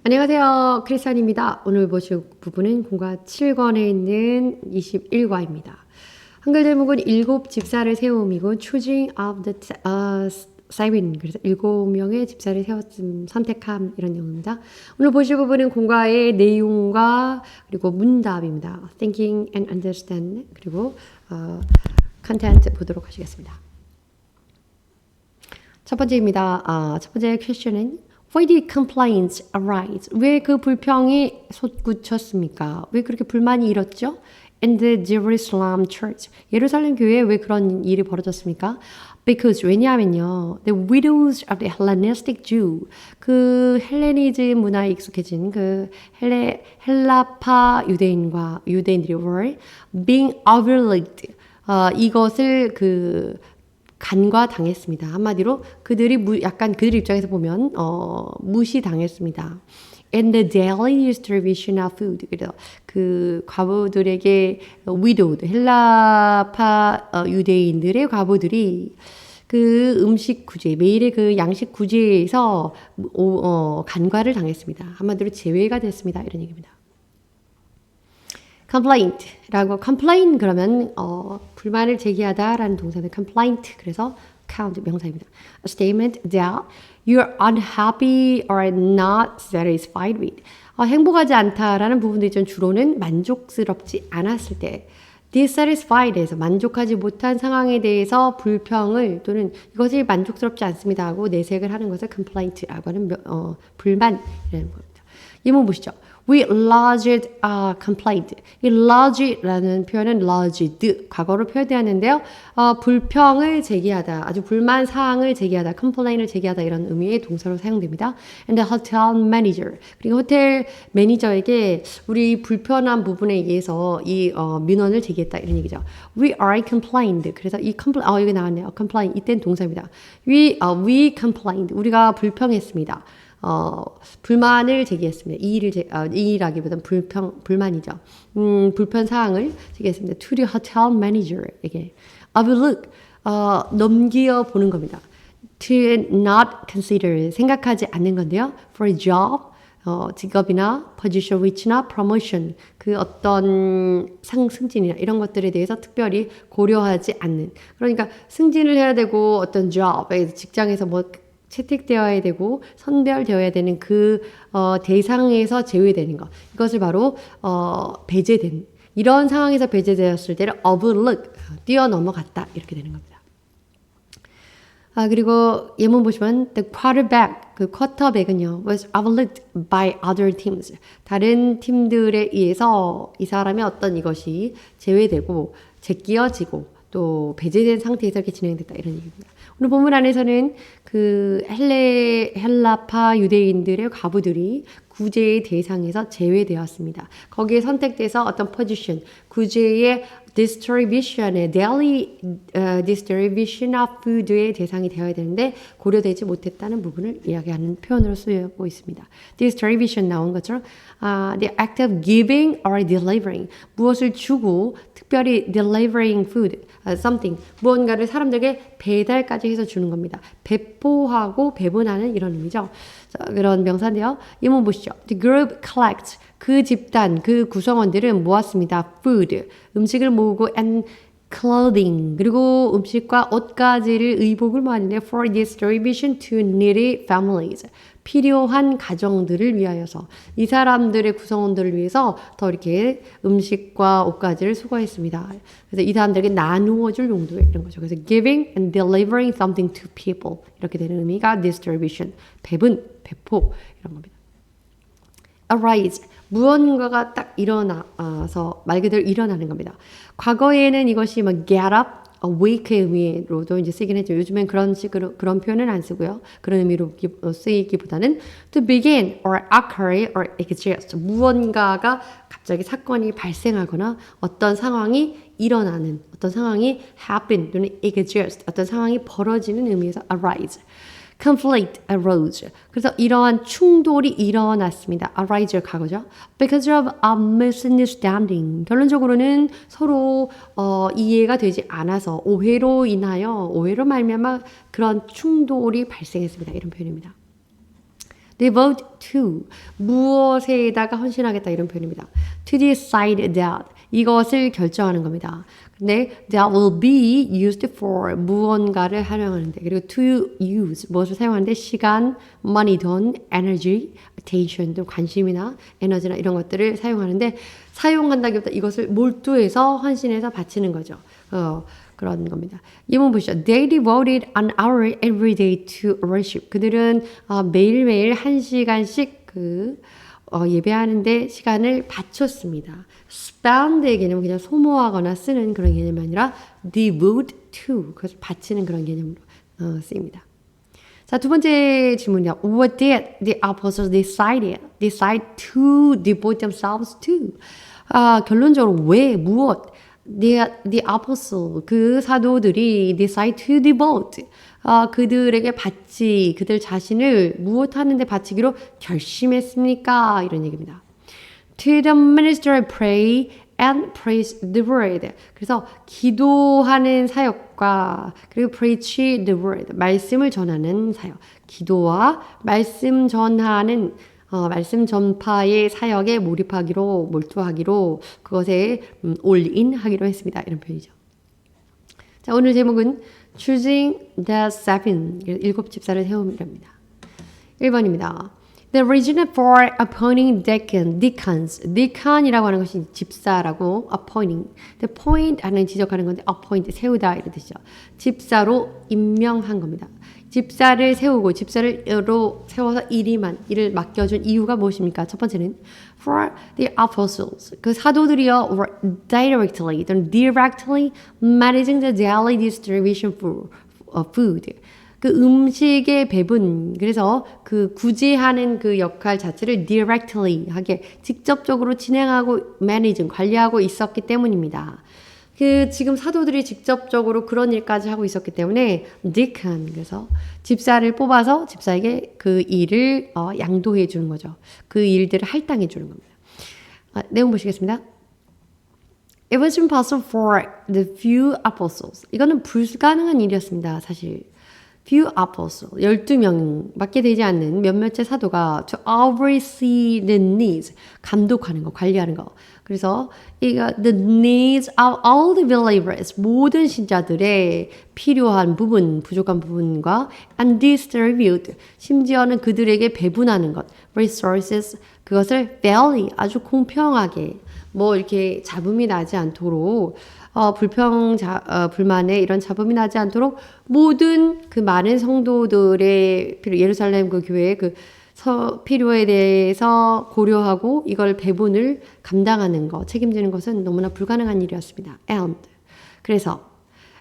안녕하세요. 크리스찬입니다. 오늘 보실 부분은 공과 7권에 있는 21과입니다. 한글 제목은 일곱 집사를 세움이고 choosing of the seven, 그래서 7명의 집사를 선택함 이런 내용입니다. 오늘 보실 부분은 공과의 내용과 그리고 문답입니다. thinking and understand 그리고 content 보도록 하시겠습니다. 첫 번째입니다. 첫 번째 퀘스천은 Why did complaints arise? 왜 그 불평이 솟구쳤습니까? 왜 그렇게 불만이 일었죠? In the Jerusalem church. 예루살렘 교회에 왜 그런 일이 벌어졌습니까? Because 왜냐하면요. The widows of the Hellenistic Jew. 그 헬레니즘 문화에 익숙해진 그 헬라파 유대인들이 were being overlooked. 이것을 간과당했습니다. 한마디로 그들이 약간 그들 입장에서 보면 무시당했습니다. And the daily distribution of food. 그래서 그 과부들에게 widowed 헬라파 유대인들의 과부들이 그 음식 구제, 매일의 그 양식 구제에서 간과를 당했습니다. 한마디로 제외가 됐습니다. 이런 얘기입니다. complaint라고 complain 그러면 불만을 제기하다라는 동사는 complaint 그래서 count 명사입니다. A statement that you're unhappy or not satisfied with. 행복하지 않다라는 부분들이 주로는 만족스럽지 않았을 때 dissatisfied에서 만족하지 못한 상황에 대해서 불평을 또는 이것이 만족스럽지 않습니다 하고 내색을 하는 것을 complaint라고 하는 불만이라는 겁니다. 예문 보시죠. We lodged a complaint. 이 lodge라는 표현은 lodged 과거로 표현되었는데요. 불평을 제기하다, 아주 불만 사항을 제기하다, complaint을 제기하다 이런 의미의 동사로 사용됩니다. And the hotel manager. 그리고 호텔 매니저에게 우리 불편한 부분에 의해서 이 민원을 제기했다 이런 얘기죠. We are complained. 그래서 이 여기 나왔네요. complain 이때는 동사입니다. We complained. 우리가 불평했습니다. 불만을 제기했습니다. 이 일하기보다는 불만이죠. 불편 사항을 제기했습니다. To the hotel manager에게. overlook, 넘겨 보는 겁니다. To not consider, 생각하지 않는 건데요. For a job, 직업이나 position, reach나 promotion, 그 어떤 승진이나 이런 것들에 대해서 특별히 고려하지 않는. 그러니까 승진을 해야 되고 어떤 job, 직장에서 채택되어야 되고 선별되어야 되는 그 대상에서 제외되는 것. 이것을 바로 배제된 이런 상황에서 배제되었을 때를 overlook, 뛰어넘어갔다 이렇게 되는 겁니다. 그리고 예문 보시면 the quarterback, 그 쿼터백은요 was overlooked by other teams. 다른 팀들에 의해서 이 사람의 어떤 이것이 제외되고 제끼어지고 또 배제된 상태에서 이렇게 진행됐다 이런 얘기입니다. 오늘 본문 안에서는 그 헬라파 유대인들의 과부들이 구제의 대상에서 제외되었습니다. 거기에 선택돼서 어떤 포지션, 구제의 distribution의 daily distribution of food의 대상이 되어야 되는데 고려되지 못했다는 부분을 이야기하는 표현으로 쓰여고 있습니다. distribution 나온 것처럼 the act of giving or delivering 무엇을 주고 특별히 delivering food something 무언가를 사람들에게 배달까지 해서 주는 겁니다. 배포하고 배분하는 이런 의미죠. 자, 그런 명사인데요. 예문 보시죠. The group collects 그 집단, 그 구성원들은 모았습니다. food, 음식을 모으고 and clothing, 그리고 음식과 옷가지를 의복을 모았는데 for distribution to needy families, 필요한 가정들을 위하여서 이 사람들의 구성원들을 위해서 더 이렇게 음식과 옷가지를 수거했습니다. 그래서 이 사람들에게 나누어 줄 용도의 이런 거죠. 그래서 giving and delivering something to people 이렇게 되는 의미가 distribution, 배분, 배포 이런 겁니다. arise, 무언가가 딱 일어나서 말 그대로 일어나는 겁니다. 과거에는 이것이 get up, awake의 의미로도 이제 쓰긴 했죠. 요즘엔 그런 식으로 그런 표현은 안 쓰고요. 그런 의미로 쓰이기보다는 to begin or occur or exist, 무언가가 갑자기 사건이 발생하거나 어떤 상황이 일어나는, 어떤 상황이 happen 또는 exist, 어떤 상황이 벌어지는 의미에서 arise. conflict arose. 그래서 이러한 충돌이 일어났습니다. arise의 과거죠. Because of a misunderstanding. 결론적으로는 서로 이해가 되지 않아서 오해로 말미암아 그런 충돌이 발생했습니다. 이런 표현입니다. devote to 무엇에다가 헌신하겠다 이런 표현입니다. to decide that 이것을 결정하는 겁니다. 근데 that will be used for 무언가를 활용하는데 그리고 to use 무엇을 사용하는데 시간, money, 돈, energy, attention 또 관심이나 에너지나 이런 것들을 사용하는데 사용한다기보다 이것을 몰두해서 헌신해서 바치는 거죠. 그런 겁니다. 이문 보시죠. They devoted an hour every day to worship. 그들은 매일매일 1시간씩 예배하는데 시간을 바쳤습니다. spend의 개념은 그냥 소모하거나 쓰는 그런 개념이 아니라 devote to, 그것을 바치는 그런 개념으로 쓰입니다. 자, 두 번째 질문이요. What did the apostles decide to devote themselves to? 결론적으로 왜, 무엇? The apostle, 그 사도들이 decide to devote, 그들에게 그들 자신을 무엇 하는데 바치기로 결심했습니까? 이런 얘기입니다. To the ministry pray and preach the word. 그래서 기도하는 사역과 그리고 preach the word, 말씀을 전하는 사역. 기도와 말씀 전하는 말씀 전파의 사역에 몰두하기로 그것에 올인 하기로 했습니다. 이런 표현이죠. 자, 오늘 제목은 Choosing the Seven, 7 집사를 세움이랍니다. 1번입니다. The reason for appointing deacons. deacon이라고 하는 것이 집사라고 appointing. the point 하는 지적하는 건데 appoint, 세우다 이런 뜻이죠. 집사로 임명한 겁니다. 집사를 세우고 집사를로 세워서 일을 맡겨준 이유가 무엇입니까? 첫 번째는 for the apostles. 그 사도들이요 were directly managing the daily distribution of food. 그 음식의 배분, 그래서 그 구제하는 그 역할 자체를 directly 하게 직접적으로 진행하고 관리하고 있었기 때문입니다. 지금 사도들이 직접적으로 그런 일까지 하고 있었기 때문에 deacon, 그래서 집사를 뽑아서 집사에게 그 일을 양도해 주는 거죠. 그 일들을 할당해 주는 겁니다. 내용 보시겠습니다. It was impossible for the few apostles. 이거는 불가능한 일이었습니다. 사실. few apostles, 12명밖에 되지 않는 몇몇의 사도가 to oversee the needs, 감독하는 거, 관리하는 거. 그래서 the needs of all the believers, 모든 신자들의 필요한 부분, 부족한 부분과 and distribute, 심지어는 그들에게 배분하는 것, resources, 그것을 fairly, 아주 공평하게, 이렇게 잡음이 나지 않도록 불만에 이런 잡음이 나지 않도록 모든 그 많은 성도들의 예루살렘 그 교회의 필요에 대해서 고려하고 이걸 배분을 감당하는 것, 책임지는 것은 너무나 불가능한 일이었습니다. And 그래서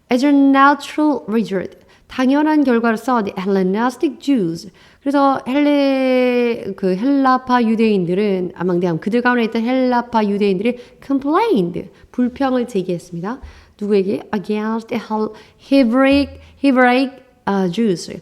as a natural result, 당연한 결과로서 the Hellenistic Jews, 그래서 헬라파 유대인들은 망대함 그들 가운데 있던 헬라파 유대인들이 complained, 불평을 제기했습니다. 누구에게? Against the Hebraic Jews,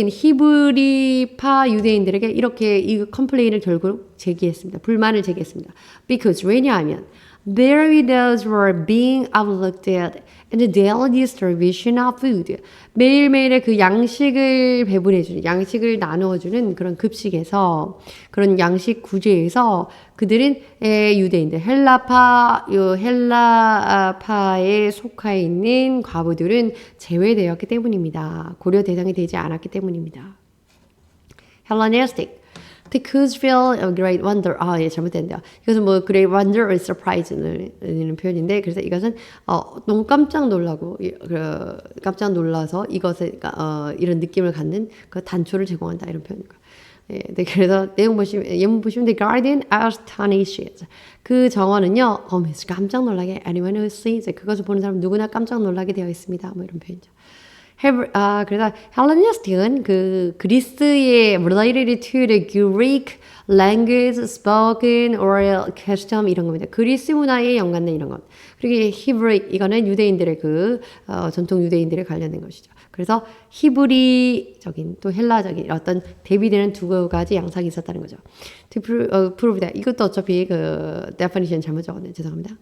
히브리파 유대인들에게 이렇게 이 컴플레인을 결국 제기했습니다. 불만을 제기했습니다. Because 왜냐하면 their widows were being overlooked in the daily distribution of food. 매일매일의 그 양식을 배분해주는, 양식을 나누어주는 그런 급식에서, 그런 양식 구제에서 그들은 유대인들, 헬라파에 속해 있는 과부들은 제외되었기 때문입니다. 고려 대상이 되지 않았기 때문입니다. Hellenistic. The Jews feel a great wonder. 잘못됐네요. 이것은 great wonder or surprise는 표현인데, 그래서 이것은 너무 깜짝 놀라서 이것에 이런 느낌을 갖는 그 단초를 제공한다 이런 표현입니다. 네, 그래서 예문 보시면 the guardian astonishes. 그 정어는요, 깜짝 놀라게 anyone who sees, 그것을 보는 사람 누구나 깜짝 놀라게 되어 있습니다. 이런 표현이죠. 그래서 헬레니스틱은 그리스의 related to the Greek language spoken or custom 이런 겁니다. 그리스 문화에 연관된 이런 것. 그리고 히브리 이거는 유대인들의 전통 유대인들에 관련된 것이죠. 그래서 히브리적인 또 헬라적인 어떤 대비되는 두 가지 양상이 있었다는 거죠. To prove that 이것도 어차피 definition 잘못 적었네. 죄송합니다.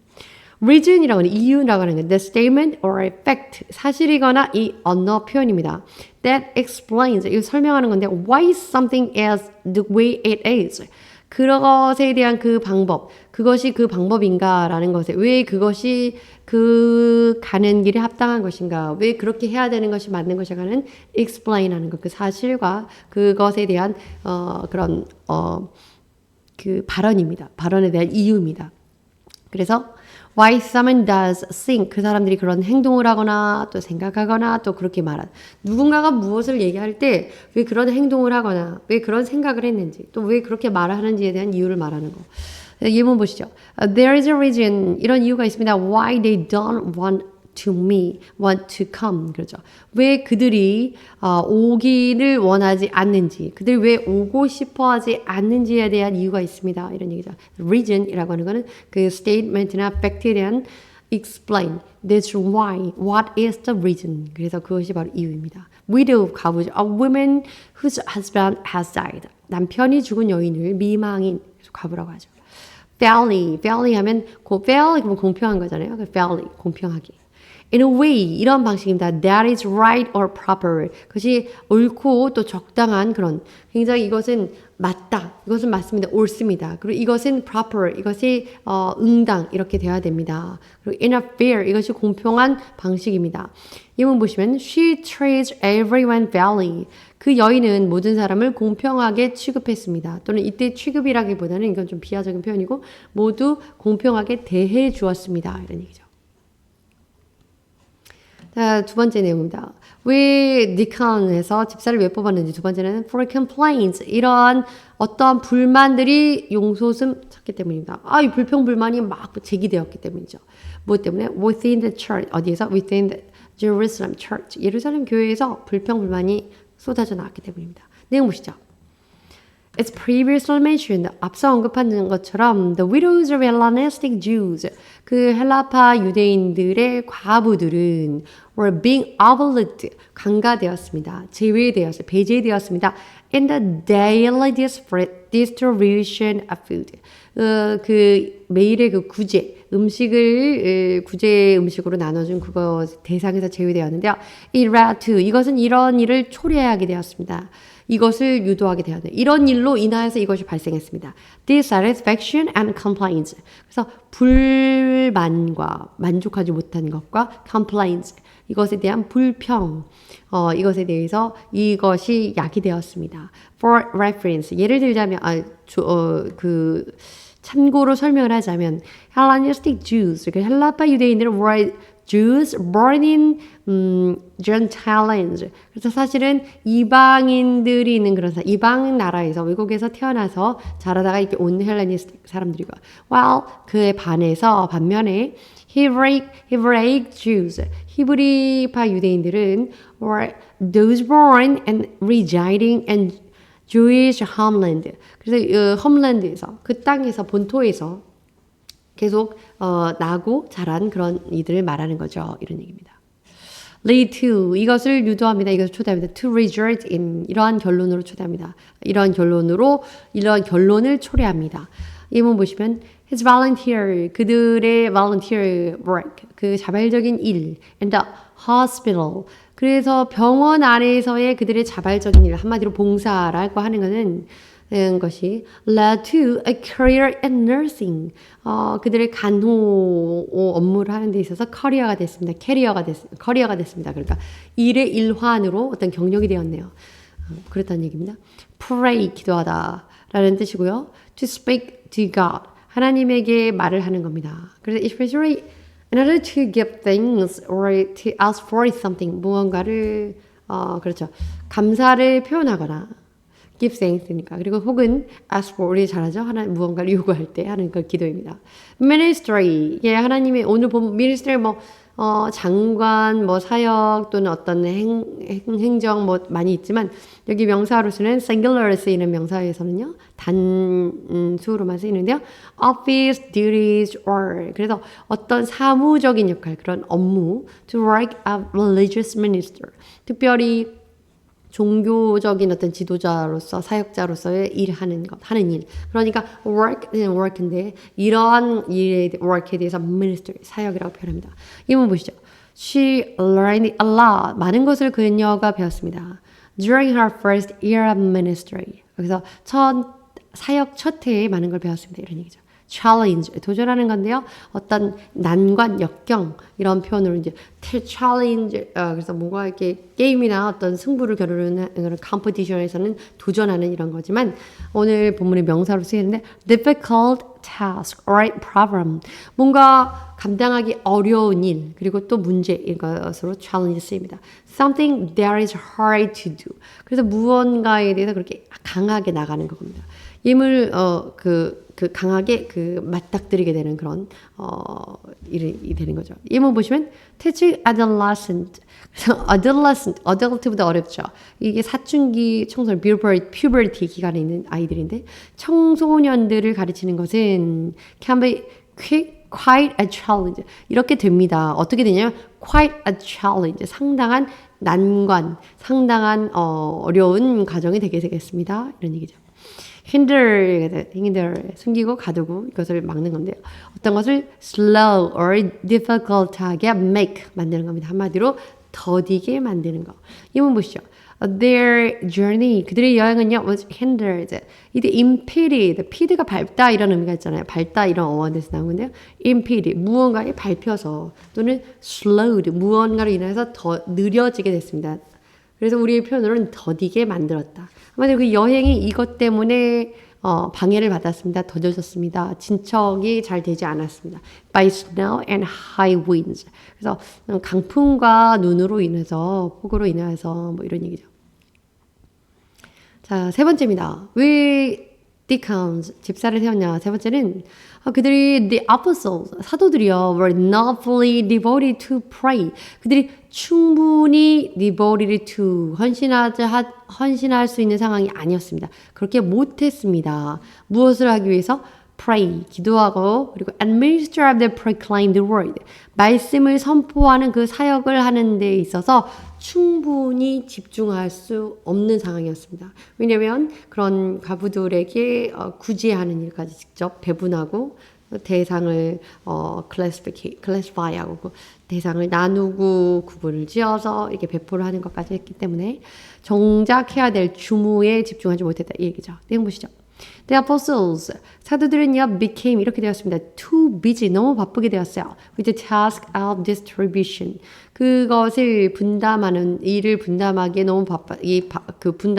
reason이라고 하는 이유라고 하는 건 the statement or a fact 사실이거나 이 언어 표현입니다. That explains 이거 설명하는 건데 why something is the way it is. 그것에 대한 그 방법, 그것이 그 방법인가라는 것에 왜 그것이 그 가는 길이 합당한 것인가, 왜 그렇게 해야 되는 것이 맞는 것인가는 explain하는 것, 그 사실과 그것에 대한 그런 그 발언입니다. 발언에 대한 이유입니다. 그래서 why someone does think 그 사람들이 그런 행동을 하거나 또 생각하거나 또 그렇게 말한 누군가가 무엇을 얘기할 때 왜 그런 행동을 하거나 왜 그런 생각을 했는지 또 왜 그렇게 말하는지에 대한 이유를 말하는 거. 예문 보시죠. There is a reason 이런 이유가 있습니다. Why they don't want to come 그렇죠. 왜 그들이 오기를 원하지 않는지, 그들이 왜 오고 싶어하지 않는지에 대한 이유가 있습니다. 이런 얘기죠. Reason이라고 하는 거는 그 statement나 fact에 대한 explain. That's why. What is the reason? 그래서 그것이 바로 이유입니다. Widow 가부죠. A woman whose husband has died. 남편이 죽은 여인을 미망인 가부라고 하죠. Fairly 하면 fair 그러면 공평한 거잖아요. fairly 공평하게. In a way 이런 방식입니다. That is right or proper. 그것이 옳고 또 적당한 그런 굉장히 이것은 맞다. 이것은 맞습니다. 옳습니다. 그리고 이것은 proper. 이것이 응당 이렇게 돼야 됩니다. 그리고 in a fair 이것이 공평한 방식입니다. 이문 보시면 she treats everyone fairly. 그 여인은 모든 사람을 공평하게 취급했습니다. 또는 이때 취급이라기보다는 이건 좀 비하적인 표현이고 모두 공평하게 대해 주었습니다. 이런 얘기죠. 자, 두 번째 내용입니다. 왜 니칸에서 집사를 왜 뽑았는지 두 번째는 for complaints 이러한 어떠한 불만들이 용솟음 쳤기 때문입니다. 이 불평불만이 막 제기되었기 때문이죠. 무엇 때문에? Within the church 어디에서? Within the Jerusalem church 예루살렘 교회에서 불평불만이 쏟아져 나왔기 때문입니다. 내용 보시죠. As previously mentioned, 앞서 언급한 것처럼 the widows of Hellenistic Jews, 그 헬라파 유대인들의 과부들은 were being overlooked, 간과되었습니다. 제외되었습니다. 배제되었습니다. In the daily distribution of food. 그 매일의 그 구제, 음식을 구제 음식으로 나눠준 그거 대상에서 제외되었는데요. It led to, 이것은 이런 일을 초래하게 되었습니다. 이것을 유도하게 되었네요. 이런 일로 인하여서 이것이 발생했습니다. Dissatisfaction and complaints. 그래서 불만과 만족하지 못한 것과 complaints. 이것에 대한 불평. 이것에 대해서 이것이 야기되었습니다. For reference. 예를 들자면 참고로 설명을 하자면 Hellenistic Jews, 그 헬라파 유대인들은 were Jews born in Gentile lands. 그래서 사실은 이방인들이 있는 그런 이방 나라에서 외국에서 태어나서 자라다가 이렇게 온 헬레니스틱 사람들이고, while 그에 반면에 Hebraic Jews, 히브리파 유대인들은 were those born and residing in Jewish homeland. 그래서 홈랜드에서 그 땅에서 본토에서 계속 나고 자란 그런 이들을 말하는 거죠. 이런 얘기입니다. lead to 이것을 유도합니다. 이것을 초대합니다. to result in 이러한 결론으로 초대합니다. 이러한 결론을 초래합니다. 이문 보시면 his volunteer 그들의 volunteer work 그 자발적인 일 and the hospital 그래서 병원 안에서의 그들의 자발적인 일 한마디로 봉사라고 하는 것은 것이 led to a career in nursing. 그들의 간호 업무를 하는 데 있어서 커리어가 됐습니다. 커리어가 됐습니다. 그러니까 일의 일환으로 어떤 경력이 되었네요. 그렇다는 얘기입니다. Pray, 기도하다라는 뜻이고요. To speak to God, 하나님에게 말을 하는 겁니다. 그래서 especially in order to give things or to ask for something, 무언가를 그렇죠. 감사를 표현하거나 give thanks니까. 그리고 혹은 ask for, 우리 잘하죠? 하나님 무언가를 요구할 때 하는 그 기도입니다. ministry, 예, 하나님의 오늘 보면 ministry 장관, 사역 또는 어떤 행정 많이 있지만 여기 명사로 쓰는 singular 쓰이는 명사에서는요 단수로만 쓰이는데요. office duties or 그래서 어떤 사무적인 역할 그런 업무 to work a religious minister 특별히 종교적인 어떤 지도자로서 사역자로서의 일하는 것, 하는 일. 그러니까 work인데 이러한 일에 work에 대해서 ministry, 사역이라고 표현합니다. 이문 보시죠. She learned a lot. 많은 것을 그녀가 배웠습니다. During her first year of ministry. 그래서 사역 첫 해에 많은 걸 배웠습니다. 이런 얘기죠. challenge, 도전하는 건데요. 어떤 난관, 역경, 이런 표현으로 이제 challenge, 그래서 뭔가 이렇게 게임이나 어떤 승부를 겨루는 그런 컴피티션에서는 도전하는 이런 거지만 오늘 본문의 명사로 쓰이는데 difficult task or problem. 뭔가 감당하기 어려운 일, 그리고 또 문제, 이것으로 challenge 쓰입니다. Something that is hard to do. 그래서 무언가에 대해서 그렇게 강하게 나가는 겁니다. 힘을 강하게 맞닥뜨리게 되는 그런 일이 되는 거죠. 예문 보시면 teaching adolescent. 그래서 adult보다 어렵죠. 이게 사춘기 청소년 puberty 기간에 있는 아이들인데 청소년들을 가르치는 것은 can be quite a challenge. 이렇게 됩니다. 어떻게 되냐면 quite a challenge. 상당한 난관, 상당한 어려운 과정이 되게 되겠습니다. 이런 얘기죠. hinder, 숨기고 가두고 이것을 막는 건데요. 어떤 것을 slow or difficult하게 make, 만드는 겁니다. 한마디로 더디게 만드는 거. 이문 보시죠. Their journey, 그들의 여행은요, was hindered. 이때 impeded, ped가 밟다 이런 의미가 있잖아요. 밟다 이런 어원에서 나온 건데요. impede, 무언가에 밟혀서 또는 slowed, 무언가로 인해서 더 느려지게 됐습니다. 그래서 우리의 표현으로는 더디게 만들었다. 한마디로 그 여행이 이것 때문에 방해를 받았습니다. 더뎌졌습니다. 진척이 잘 되지 않았습니다. By snow and high winds. 그래서 강풍과 눈으로 인해서, 폭우로 인해서 뭐 이런 얘기죠. 자, 세 번째입니다. 왜 deacons, 집사를 세웠냐? 세 번째는 그들이 the apostles, 사도들이요, were not fully devoted to pray. 그들이 충분히 devoted to, 헌신할 수 있는 상황이 아니었습니다. 그렇게 못했습니다. 무엇을 하기 위해서? pray, 기도하고, 그리고 administer of the proclaimed word, 말씀을 선포하는 그 사역을 하는 데 있어서 충분히 집중할 수 없는 상황이었습니다. 왜냐하면 그런 과부들에게 구제하는 일까지 직접 배분하고 대상을 classify하고 그 대상을 나누고 구분을 지어서 이렇게 배포를 하는 것까지 했기 때문에 정작 해야 될 주무에 집중하지 못했다 이 얘기죠. 내용 보시죠. The apostles, 사도들은요, became, 이렇게 되었습니다. Too busy, 너무 바쁘게 되었어요. With the task of distribution. 그것을 분담하는, 일을 분담하기에 너무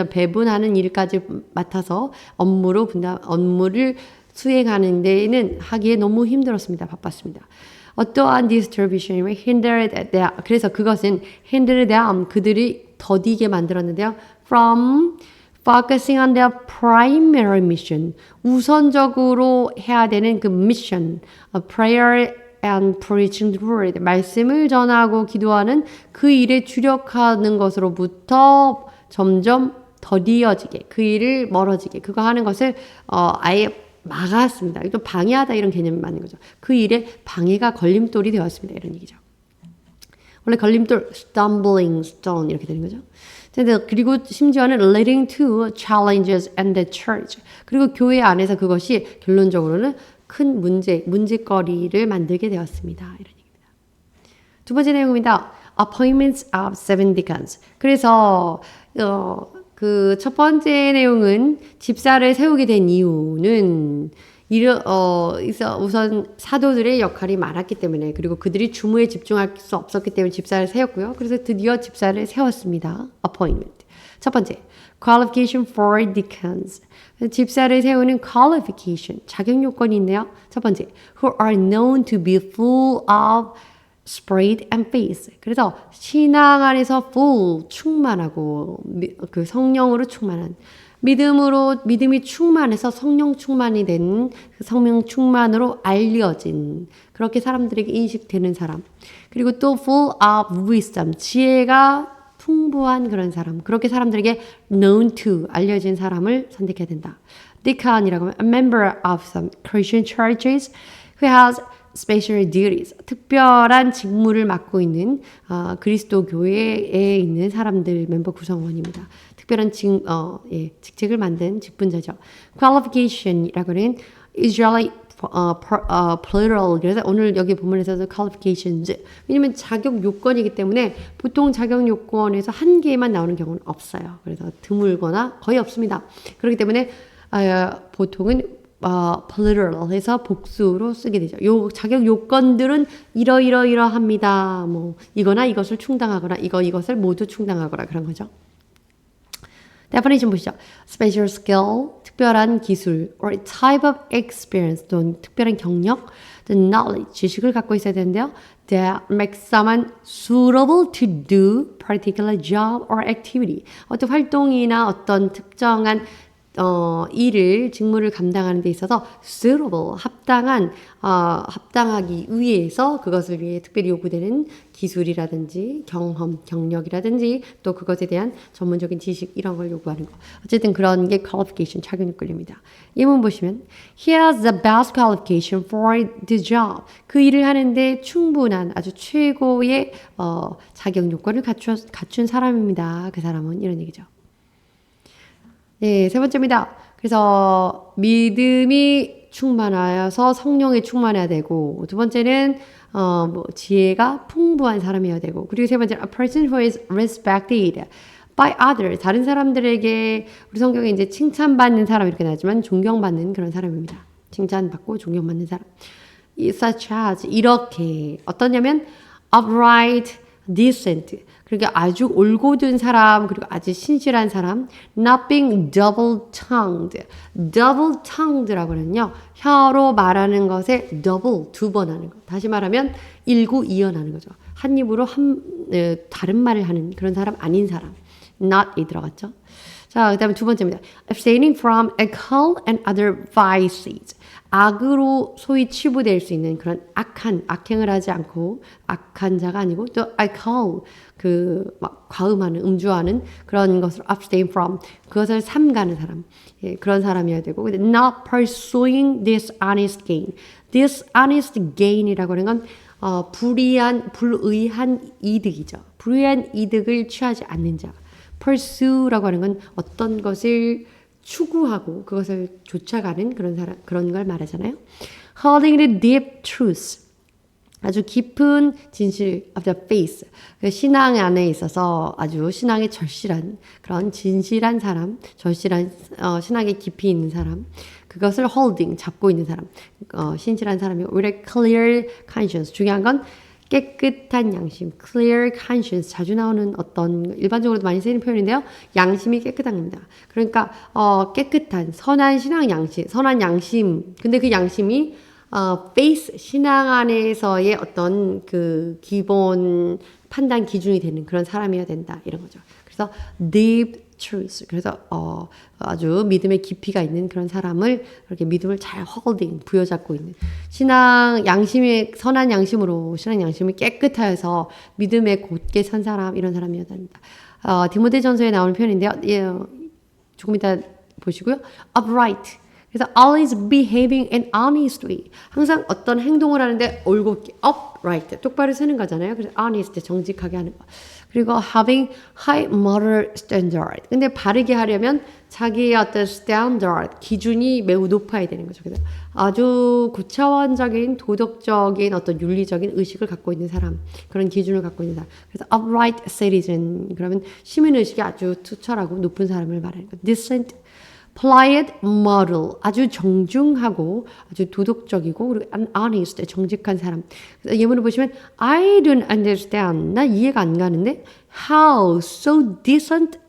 배분하는 일까지 맡아서 업무를 수행하는 데에는 하기에 너무 힘들었습니다. 바빴습니다. 어떠한 distribution이 hindered them, 그래서 그것은 hindered them, 그들이 더디게 만들었는데요. From focusing on their primary mission. 우선적으로 해야 되는 그 mission, prayer and preaching the word. 말씀을 전하고 기도하는 그 일에 주력하는 것으로부터 점점 더디어지게, 그 일을 멀어지게, 그거 하는 것을 아예 막았습니다. 또 방해하다 이런 개념이 맞는 거죠. 그 일에 방해가 걸림돌이 되었습니다. 이런 얘기죠. 원래 걸림돌, stumbling stone 이렇게 되는 거죠. 그리고 심지어는 leading to challenges in the church. 그리고 교회 안에서 그것이 결론적으로는 큰 문제거리를 만들게 되었습니다. 이런 얘기입니다. 두 번째 내용입니다. Appointments of seven deacons. 그래서 그 첫 번째 내용은 집사를 세우게 된 이유는 우선 사도들의 역할이 많았기 때문에 그리고 그들이 주무에 집중할 수 없었기 때문에 집사를 세웠고요. 그래서 드디어 집사를 세웠습니다. appointment. 첫 번째, qualification for deacons. 집사를 세우는 qualification, 자격 요건이 있네요. 첫 번째, who are known to be full of spirit and faith. 그래서 신앙 안에서 full, 충만하고 그 성령으로 충만한 믿음이 충만해서 성령 충만이 된 성령 충만으로 알려진 그렇게 사람들에게 인식되는 사람. 그리고 또 full of wisdom, 지혜가 풍부한 그런 사람. 그렇게 사람들에게 known to, 알려진 사람을 선택해야 된다. deacon이라고 하면 a member of some Christian churches who has special duties. 특별한 직무를 맡고 있는 그리스도 교회에 있는 사람들 멤버 구성원입니다. 특별한 직책을 만든 직분자죠. qualification이라고 하는 usually plural. 그래서 오늘 여기 본문에서도 qualifications. 왜냐면 자격 요건이기 때문에 보통 자격 요건에서 한 개만 나오는 경우는 없어요. 그래서 드물거나 거의 없습니다. 그렇기 때문에 보통은 plural 해서 복수로 쓰게 되죠. 요 자격 요건들은 이러이러이러합니다. 뭐 이거나 이것을 충당하거나 이것을 모두 충당하거나 그런 거죠. definition 보시죠. special skill, 특별한 기술, or type of experience, 또는 특별한 경력, the knowledge, 지식을 갖고 있어야 되는데요. that makes someone suitable to do particular job or activity. 어떤 활동이나 어떤 특정한 일을, 직무를 감당하는 데 있어서 suitable, 합당하기 위해서 그것을 위해 특별히 요구되는 기술이라든지 경험, 경력이라든지 또 그것에 대한 전문적인 지식 이런 걸 요구하는 거. 어쨌든 그런 게 qualification, 자격 요건입니다. 예문 보시면 He has the best qualification for the job. 그 일을 하는데 충분한 아주 최고의 자격 요건을 갖춘 사람입니다. 그 사람은 이런 얘기죠. 네, 세 번째입니다. 그래서 믿음이 충만하여서 성령에 충만해야 되고, 두 번째는 지혜가 풍부한 사람이어야 되고, 그리고 세 번째는 a person who is respected by others. 다른 사람들에게 우리 성경에 이제 칭찬받는 사람 이렇게 나지만 존경받는 그런 사람입니다. 칭찬받고 존경받는 사람. such as 이렇게 어떠냐면 upright, decent. 그러니까 아주 올곧은 사람, 그리고 아주 신실한 사람, not being double-tongued. double-tongued라고 하면요, 혀로 말하는 것에 double, 두 번 하는 거. 다시 말하면 일구이연하는 거죠. 한 입으로 다른 말을 하는 그런 사람 아닌 사람. not이 들어갔죠. 자, 그 다음에 두 번째입니다. abstaining from alcohol and other vices. 악으로 소위 치부될 수 있는 그런 악행을 하지 않고 악한 자가 아니고 또 alcohol 막 과음하는 음주하는 그런 것을 abstain from 그것을 삼가는 사람 그런 사람이어야 되고 근데 not pursuing dishonest gain dishonest gain이라고 하는 건 불의한 이득이죠. 불의한 이득을 취하지 않는 자. pursue라고 하는 건 어떤 것을 추구하고 그것을 쫓아가는 그런 사람, 그런 걸 말하잖아요. holding the deep truth. 아주 깊은 진실 of the faith. 신앙 안에 있어서 아주 신앙에 절실한 그런 진실한 사람, 절실한 신앙에 깊이 있는 사람. 그것을 holding, 잡고 있는 사람. 신실한 사람이고 with a clear conscience. 중요한 건 깨끗한 양심, clear conscience 자주 나오는 어떤 일반적으로도 많이 쓰이는 표현인데요. 양심이 깨끗한 겁니다. 그러니까 깨끗한 선한 신앙 양심, 선한 양심. 근데 그 양심이 faith 신앙 안에서의 어떤 그 기본 판단 기준이 되는 그런 사람이어야 된다 이런 거죠. 그래서 deep truth. 그래서 아주 믿음의 깊이가 있는 그런 사람을 이렇게 믿음을 잘 holding 부여잡고 있는 신앙 양심의 선한 양심으로 신앙 양심이 깨끗하여서 믿음에 곧게 선 사람 이런 사람이어야 된다. 디모데전서에 나오는 표현인데요. 조금 이따 보시고요. upright. 그래서 always behaving in honest way. 항상 어떤 행동을 하는데 올곧게 upright 똑바로 서는 거잖아요. 그래서 honest 정직하게 하는 거. 그리고 having high moral standard. 근데 바르게 하려면 자기의 어떤 standard, 기준이 매우 높아야 되는 거죠. 그래서 아주 고차원적인 도덕적인 어떤 윤리적인 의식을 갖고 있는 사람, 그런 기준을 갖고 있는 사람. 그래서 upright citizen. 그러면 시민의식이 아주 투철하고 높은 사람을 말하는 거예요. decent, polite, moral. 아주 정중하고 아주 도덕적이고 그리고 honest, 정직한 사람. 예문을 보시면 I don't understand. 나 이해가 안 가는데 how so decent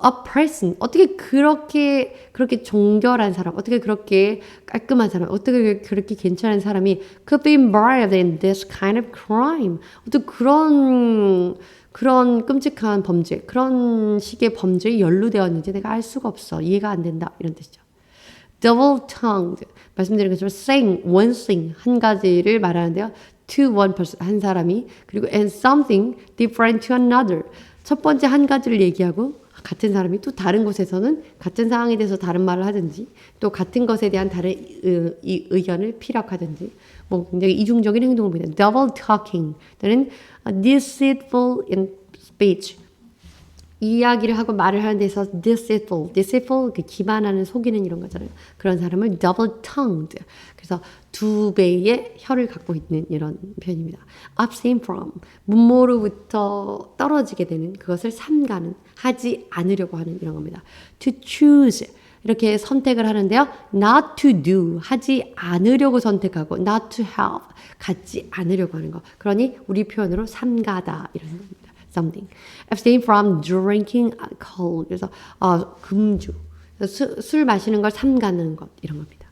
a person. 어떻게 그렇게 정결한 사람, 어떻게 그렇게 깔끔한 사람, 어떻게 그렇게 괜찮은 사람이 could be involved in this kind of crime. 어떻게 그런 끔찍한 범죄, 그런 식의 범죄에 연루되었는지 내가 알 수가 없어. 이해가 안 된다. 이런 뜻이죠. double-tongued. 말씀드린 것처럼 saying, one thing, 한 가지를 말하는데요. to one person, 한 사람이. 그리고 and something different to another. 첫 번째 한 가지를 얘기하고 같은 사람이 또 다른 곳에서는 같은 상황에 대해서 다른 말을 하든지 또 같은 것에 대한 다른 의견을 피력하든지 뭐 굉장히 이중적인 행동을 보이다. Double talking 또는 deceitful in speech. 이야기를 하고 말을 하는 데서 deceitful 그 기만하는 속이는 이런 거잖아요. 그런 사람을 double-tongued. 그래서 두 배의 혀를 갖고 있는 이런 표현입니다. abstain from 문모로부터 떨어지게 되는 그것을 삼가는 하지 않으려고 하는 이런 겁니다. to choose 이렇게 선택을 하는데요. not to do 하지 않으려고 선택하고 not to have 갖지 않으려고 하는 거. 그러니 우리 표현으로 삼가다 이런 겁니다. something. abstain from drinking alcohol. 그래서 금주. 술 마시는 걸 삼가는 것 이런 겁니다.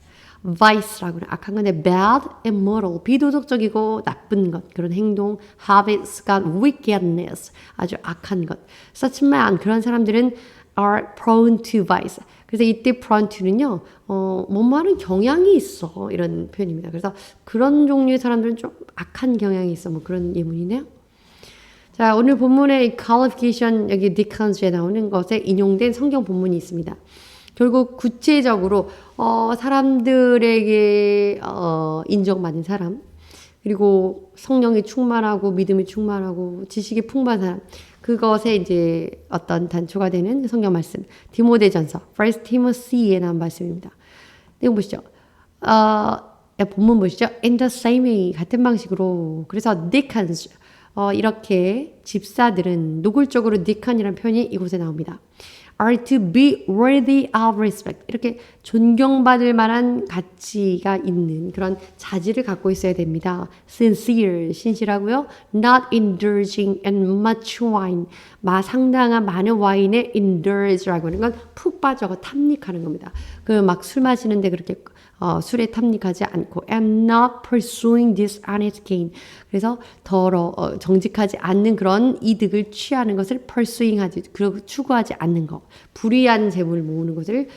vice라고 하는 악한 건데 bad and moral. 비도덕적이고 나쁜 것. 그런 행동. habits가 wickedness. 아주 악한 것. such men. 그런 사람들은 are prone to vice. 그래서 이때 prone to는요. 뭐하는 경향이 있어. 이런 표현입니다. 그래서 그런 종류의 사람들은 좀 악한 경향이 있어. 뭐 그런 예문이네요. 자, 오늘 본문의 qualification 여기 디컨스에 나오는 것에 인용된 성경 본문이 있습니다. 결국 구체적으로 사람들에게 인정받은 사람 그리고 성령이 충만하고 믿음이 충만하고 지식이 풍부한 사람 그것에 이제 어떤 단초가 되는 성경 말씀 디모데전서 1 Timothy에 나온 말씀입니다. 내용 보시죠. 본문 보시죠. In the same way 같은 방식으로 그래서 deacons 이렇게 집사들은 노골적으로 deacon이라는 표현이 이곳에 나옵니다. are to be worthy of respect. 이렇게 존경받을 만한 가치가 있는 그런 자질을 갖고 있어야 됩니다. sincere, 신실하고요. not indulging in much wine. 상당한 많은 와인에 indulge라고 하는 건 푹 빠져 탐닉하는 겁니다. 그 막 술 마시는데 그렇게 술에 탐닉하지 않고 and not pursuing dishonest gain. 그래서 정직하지 않는 그런 이득을 취하는 것을 pursuing하지 그리고 추구하지 않는 것. 불의한 재물을 모으는 것을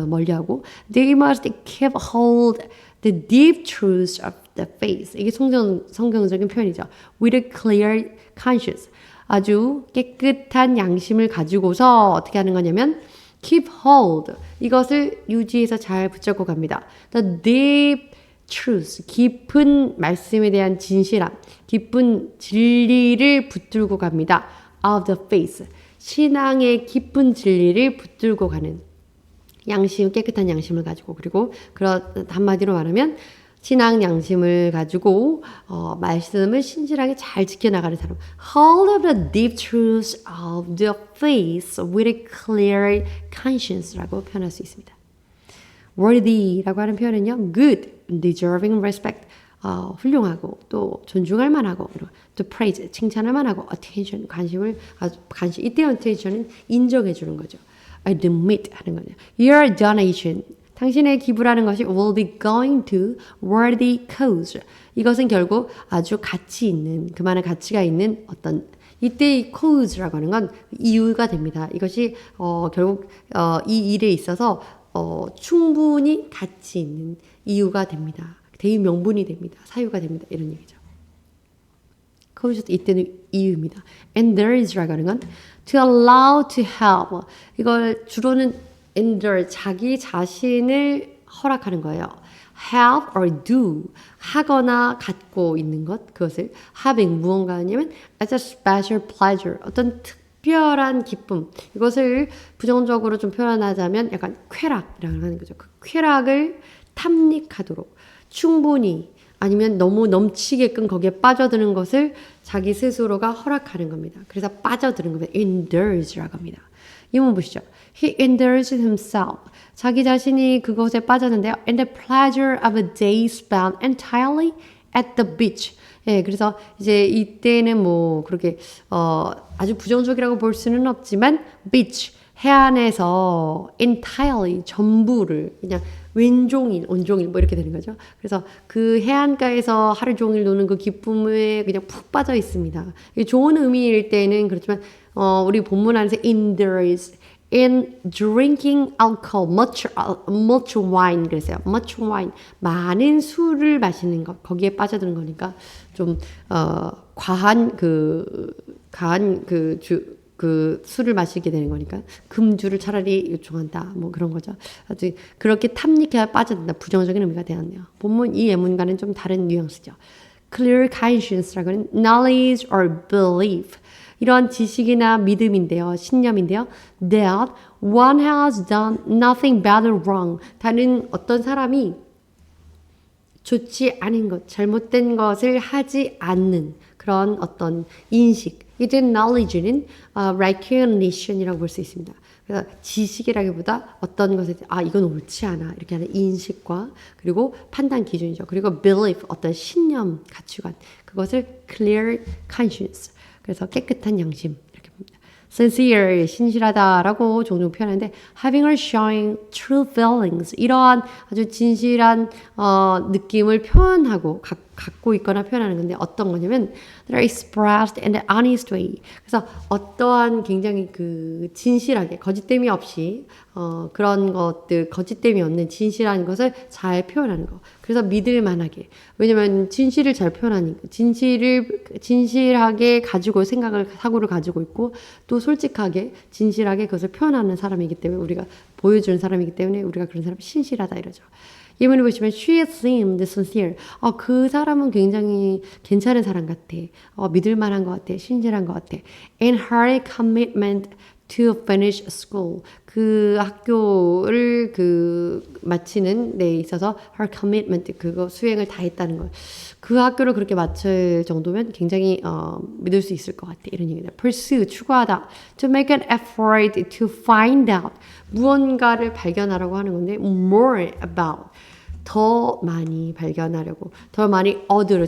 멀리하고 they must keep hold the deep truths of the faith. 이게 성경적인 표현이죠. with a clear conscience. 아주 깨끗한 양심을 가지고서 어떻게 하는 거냐면 keep hold. 이것을 유지해서 잘 붙잡고 갑니다. The deep truth. 깊은 말씀에 대한 진실함. 깊은 진리를 붙들고 갑니다. Of the faith. 신앙의 깊은 진리를 붙들고 가는 양심, 깨끗한 양심을 가지고 그리고 한마디로 말하면 신앙 양심을 가지고 말씀을 신실하게 잘 지켜나가는 사람. Hold of the deep truths of the faith with a clear conscience라고 표현할 수 있습니다. worthy라고 하는 표현은요. good, deserving respect. 훌륭하고 또 존중할 만하고 또 praise, 칭찬할 만하고 attention, 관심. 이때 attention은 인정해 주는 거죠. admit 하는 거죠. Your donation. 당신의 기부라는 것이 will be going to worthy cause. 이것은 결국 아주 가치 있는, 그만한 가치가 있는 어떤 이때 이 cause라고 하는 건 이유가 됩니다. 이것이 결국 이 일에 있어서 충분히 가치 있는 이유가 됩니다. 대의 명분이 됩니다. 사유가 됩니다. 이런 얘기죠. cause 이때는 이유입니다. and there is라고 하는 건 to allow to help. 이걸 주로는 endure 자기 자신을 허락하는 거예요. have or do 하거나 갖고 있는 것 그것을 having 무언가 하냐면 as a special pleasure 어떤 특별한 기쁨 이것을 부정적으로 좀 표현하자면 약간 쾌락이라고 하는 거죠. 그 쾌락을 탐닉하도록 충분히 아니면 너무 넘치게끔 거기에 빠져드는 것을 자기 스스로가 허락하는 겁니다. 그래서 빠져드는 겁니다. indulge라고 합니다. 이문 보시죠. He indulged himself. 자기 자신이 그것에 빠졌는데요. And the pleasure of a day spent entirely at the beach. 예, 그래서 이제 이때는 뭐 그렇게 아주 부정적이라고 볼 수는 없지만 beach 해안에서 entirely 전부를 그냥 온종일 뭐 이렇게 되는 거죠. 그래서 그 해안가에서 하루 종일 노는 그 기쁨에 그냥 푹 빠져 있습니다. 좋은 의미일 때는 그렇지만 우리 본문 안에서 indulge in drinking alcohol, much wine 그랬어요. much wine 많은 술을 마시는 것 거기에 빠져드는 거니까 좀 과한 그 술을 마시게 되는 거니까 금주를 차라리 요청한다. 뭐 그런 거죠. 아주 그렇게 탐닉해 빠져든다. 부정적인 의미가 되었네요. 본문 이 예문과는 좀 다른 뉘앙스죠. Clear conscience라고 하는 knowledge or belief. 이런 지식이나 믿음인데요. 신념인데요. That one has done nothing bad or wrong. 다른 어떤 사람이 좋지 않은 것, 잘못된 것을 하지 않는 그런 어떤 인식. 이제 knowledge는 recognition이라고 볼 수 있습니다. 그래서 지식이라기보다 어떤 것에 이건 옳지 않아 이렇게 하는 인식과 그리고 판단 기준이죠. 그리고 belief 어떤 신념, 가치관 그것을 clear conscience 그래서 깨끗한 양심 이렇게 봅니다. sincere 신실하다라고 종종 표현하는데 having or showing true feelings 이러한 아주 진실한 느낌을 표현하고 갖고 있거나 표현하는 건데 어떤 거냐면 they're expressed in an honest way. 그래서 어떠한 굉장히 그 진실하게 거짓됨이 없이 그런 것들 거짓됨이 없는 진실한 것을 잘 표현하는 거. 그래서 믿을 만하게. 왜냐면 진실을 잘 표현하니까 진실하게 가지고 사고를 가지고 있고 또 솔직하게 진실하게 그것을 표현하는 사람이기 때문에 우리가 보여주는 사람이기 때문에 우리가 그런 사람 신실하다 이러죠. 예문을 보시면 she seemed sincere. 그 사람은 굉장히 괜찮은 사람 같아. 믿을 만한 것 같아. 신실한 것 같아. And her commitment to finish school. 그 학교를 마치는 데 있어서 her commitment 그거 수행을 다 했다는 걸. 그 학교를 그렇게 마칠 정도면 굉장히 믿을 수 있을 것 같아. 이런 얘기다. pursue 추구하다. to make an effort to find out. 무언가를 발견하라고 하는 건데 more about. 더 많이 발견하려고, 더 많이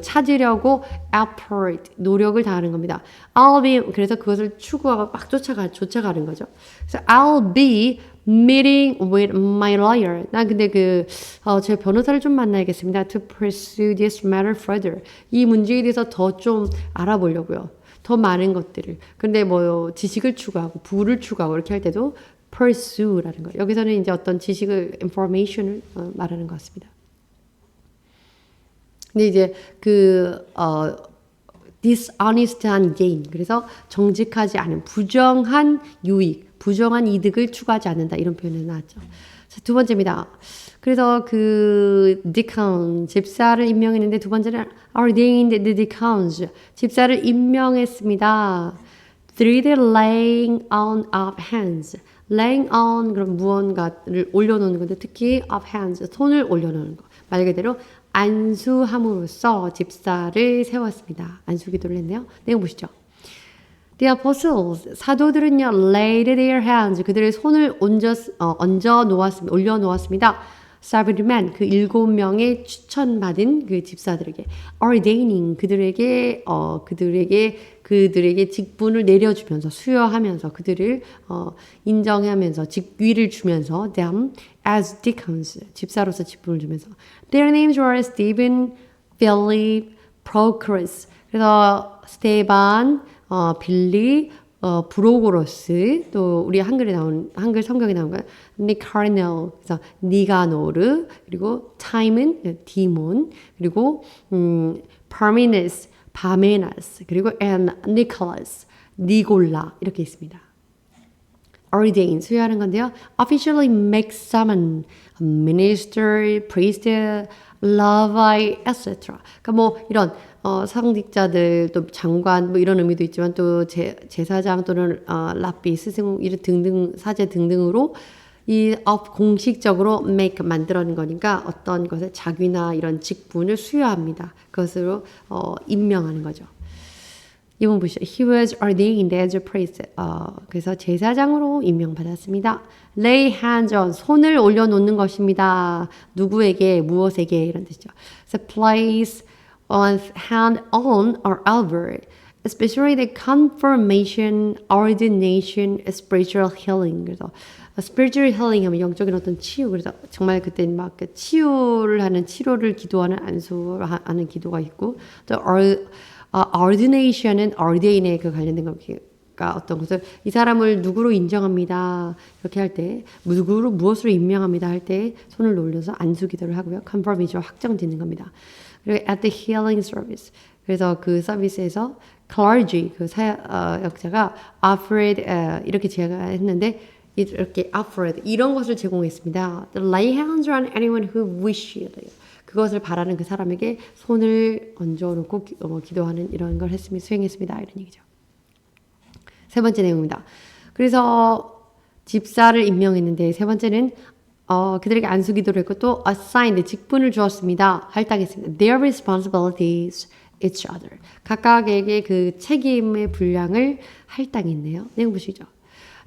찾으려고 effort, 노력을 다하는 겁니다. 그래서 그것을 추구하고 막 쫓아가는 거죠. 그래서 I'll be meeting with my lawyer. 난 근데 제 변호사를 좀 만나야겠습니다. To pursue this matter further. 이 문제에 대해서 더 좀 알아보려고요. 더 많은 것들을. 근데 지식을 추구하고, 부를 추구하고 이렇게 할 때도 pursue라는 거예요. 여기서는 이제 어떤 지식을, information을 말하는 것 같습니다. 근데 이제 dishonest한 gain. 그래서 정직하지 않은, 부정한 유익, 부정한 이득을 추구하지 않는다. 이런 표현이 나왔죠. 자, 두 번째입니다. 그래서 deacon, 집사를 임명했는데 두 번째는 ordained the deacons, 집사를 임명했습니다. Through the laying on of hands. laying on 그럼 무언가를 올려놓는 건데 특히 of hands 손을 올려놓는 거 말 그대로 안수함으로써 집사를 세웠습니다. 안수기도를 했네요. 내용 보시죠. The apostles 사도들은요 laid their hands 그들의 손을 올려놓았습니다. Seven men 그 7명의 추천받은 그 집사들에게 ordaining 그들에게 직분을 내려주면서 수여하면서 그들을 인정하면서 직위를 주면서 them as deacons 집사로서 직분을 주면서 their names were Stephen, Philip, Prochorus 그래서 스테반, 빌리, 브로고로스 또 우리 한글 성경에 나온 거예요. 니카르넬 그래서 니가노르 그리고 타임은 디몬 그리고 파미네스 바메나스 그리고 니콜라스 니골라 이렇게 있습니다. ordain 수여하는 건데요. officially make summon minister, priest, Levite, etc. 그러니까 이런 상직자들 또 장관 이런 의미도 있지만 또 제사장 또는 랍비 스승 이런 등등 사제 등등으로 공식적으로 make 만들어낸 거니까 어떤 것을 자귀나 이런 직분을 수여합니다. 그것으로 임명하는 거죠. 이번 보시죠. He was ordained as a priest. 그래서 제사장으로 임명받았습니다. Lay hands on 손을 올려놓는 것입니다. 누구에게 무엇에게 이런 뜻이죠. So place on hand on or over, especially the confirmation, ordination, spiritual healing. 그래서 spiritual healing 하면 영적인 어떤 치유. 그래서 정말 그때 막 치유를 하는 치료를 기도하는 안수하는 기도가 있고 또 ordination은 ordain에 관련된 거니까 어떤 것을 이 사람을 누구로 인정합니다. 이렇게 할 때 무엇으로 임명합니다 할 때 손을 올려서 안수 기도를 하고요. confirmation 확정 짓는 겁니다. 그리고 at the healing service 그래서 그 서비스에서 clergy 그 사역자가 offered 이렇게 제공했는데 이렇게 offered 이런 것을 제공했습니다. Lay hands on anyone who wished. 그것을 바라는 그 사람에게 손을 얹어놓고 기도하는 이런 걸 수행했습니다. 이런 얘기죠. 세 번째 내용입니다. 그래서 집사를 임명했는데 세 번째는 그들에게 안수기도를 했고 또 assigned 직분을 주었습니다. 할당했습니다. Their responsibilities each other. 각각에게 그 책임의 분량을 할당했네요. 내용 보시죠.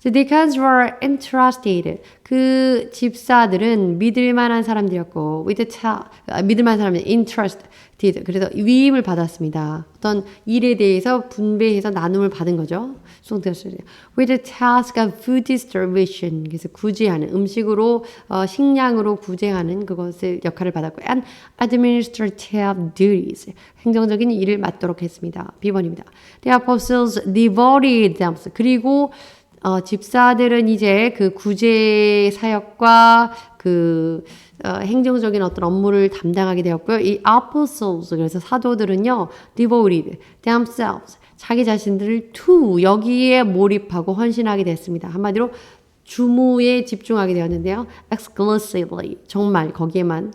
The deacons were entrusted. 그 집사들은 믿을 만한 사람들이었고, 믿을 만한 사람은 entrusted. 그래서 위임을 받았습니다. 어떤 일에 대해서 분배해서 나눔을 받은 거죠. With the task of food distribution. 그래서 구제하는, 음식으로, 식량으로 구제하는 그것을 역할을 받았고, and administrative duties. 행정적인 일을 맡도록 했습니다. B번입니다. The apostles devoted themselves. 그리고 집사들은 이제 그 구제 사역과 그 행정적인 어떤 업무를 담당하게 되었고요. 이 apostles 그래서 사도들은요, devoted themselves 자기 자신들을 to 여기에 몰입하고 헌신하게 됐습니다. 한마디로 주무에 집중하게 되었는데요. exclusively 정말 거기에만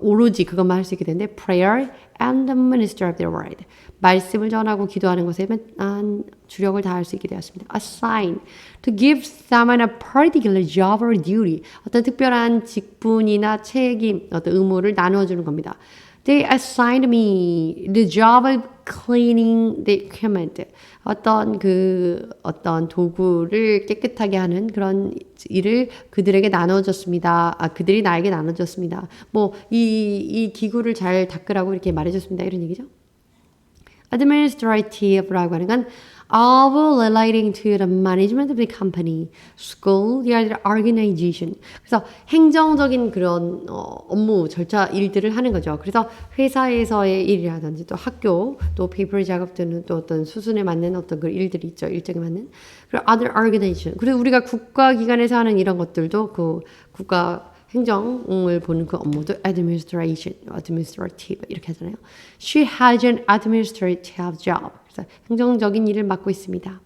오로지 그것만 할 수 있게 되는데 prayer and the ministry of the word 말씀을 전하고 기도하는 것에만 주력을 다할 수 있게 되었습니다. Assign to give someone a particular job or duty 어떤 특별한 직분이나 책임, 어떤 의무를 나누어주는 겁니다. They assigned me the job of cleaning the equipment. 어떤 도구를 깨끗하게 하는 그런 일을 그들에게 나눠줬습니다. 그들이 나에게 나눠줬습니다. 이 기구를 잘 닦으라고 이렇게 말해줬습니다. 이런 얘기죠. Administrative라고 하는 건 all relating to the management of the company, school, the organization. 그래서 행정적인 그런 업무, 절차, 일들을 하는 거죠. 그래서 회사에서의 일이라든지 또 학교, 또 페이퍼 작업 등은 또 어떤 수순에 맞는 어떤 그 일들이 있죠. 일정에 맞는. 그리고 other organization. 그리고 우리가 국가기관에서 하는 이런 것들도 그 국가 행정을 보는 그 업무도 administration, administrative 이렇게 하잖아요. She has an administrative job. 그래서 행정적인 일을 맡고 있습니다.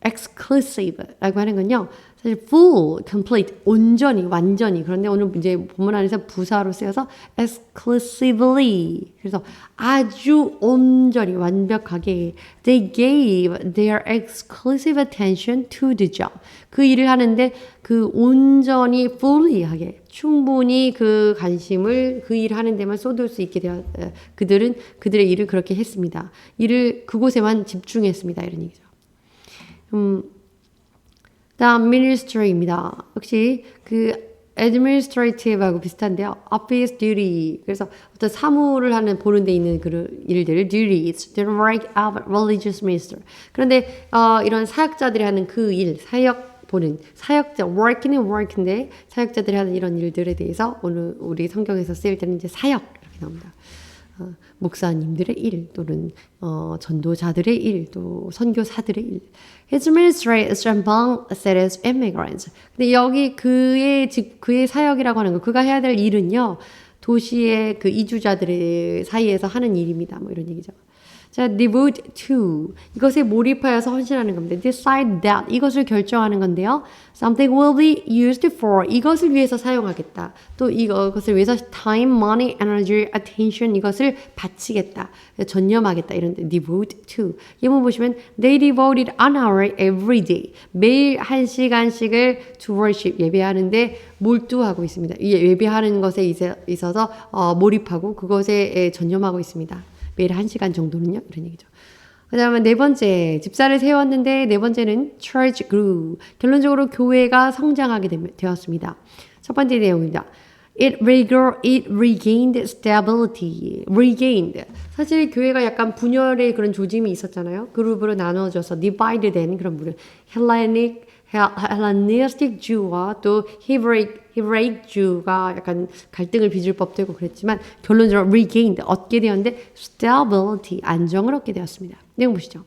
exclusive라고 하는 건요. 사실 full, complete, 온전히, 완전히. 그런데 오늘 이제 본문 안에서 부사로 쓰여서 exclusively. 그래서 아주 온전히, 완벽하게 they gave their exclusive attention to the job. 그 일을 하는데 그 온전히 fully하게 충분히 그 관심을 그 일을 하는 데만 쏟을 수 있게 되어 그들은 그들의 일을 그렇게 했습니다. 일을 그곳에만 집중했습니다. 이런 얘기죠. 다음 ministry입니다. 역시 그 administrative하고 비슷한데요. office duty. 그래서 어떤 사무를 보는 데 있는 그 일들, duties, the work of religious minister. 그런데 이런 사역자들이 하는 그 일, 사역자, work인데 사역자들이 하는 이런 일들에 대해서 오늘 우리 성경에서 쓰일 때는 이제 사역 이렇게 나옵니다. 목사님들의 일 또는 전도자들의 일 또 선교사들의 일. His ministry is among cities immigrants. 근데 여기 그의 사역이라고 하는 거 그가 해야 될 일은요. 도시의 그 이주자들의 사이에서 하는 일입니다. 이런 얘기죠. 자, devote to 이것에 몰입하여서 헌신하는 겁니다. decide that 이것을 결정하는 건데요. something will be used for 이것을 위해서 사용하겠다. 또 이것을 위해서 time, money, energy, attention 이것을 바치겠다. 전념하겠다. 이런 데 devote to 예문 보시면 they devoted an hour every day 매일 1시간씩을 to worship 예배하는데 몰두하고 있습니다. 예배하는 것에 있어서 몰입하고 그것에 전념하고 있습니다. 매일 1시간 정도는요. 이런 얘기죠. 그 다음에 네 번째, 집사를 세웠는데 네 번째는 church grew. 결론적으로 교회가 성장하게 되었습니다. 첫 번째 내용입니다. It regained stability. regained. 사실 교회가 약간 분열의 그런 조짐이 있었잖아요. 그룹으로 나눠져서 divided 된 그런 부류. 헬레니스틱 Jew와 또 Hebraic Jew가 약간 갈등을 빚을 법도 있고 그랬지만 결론적으로 regained 얻게 되었는데 stability 안정을 얻게 되었습니다. 내용 보시죠.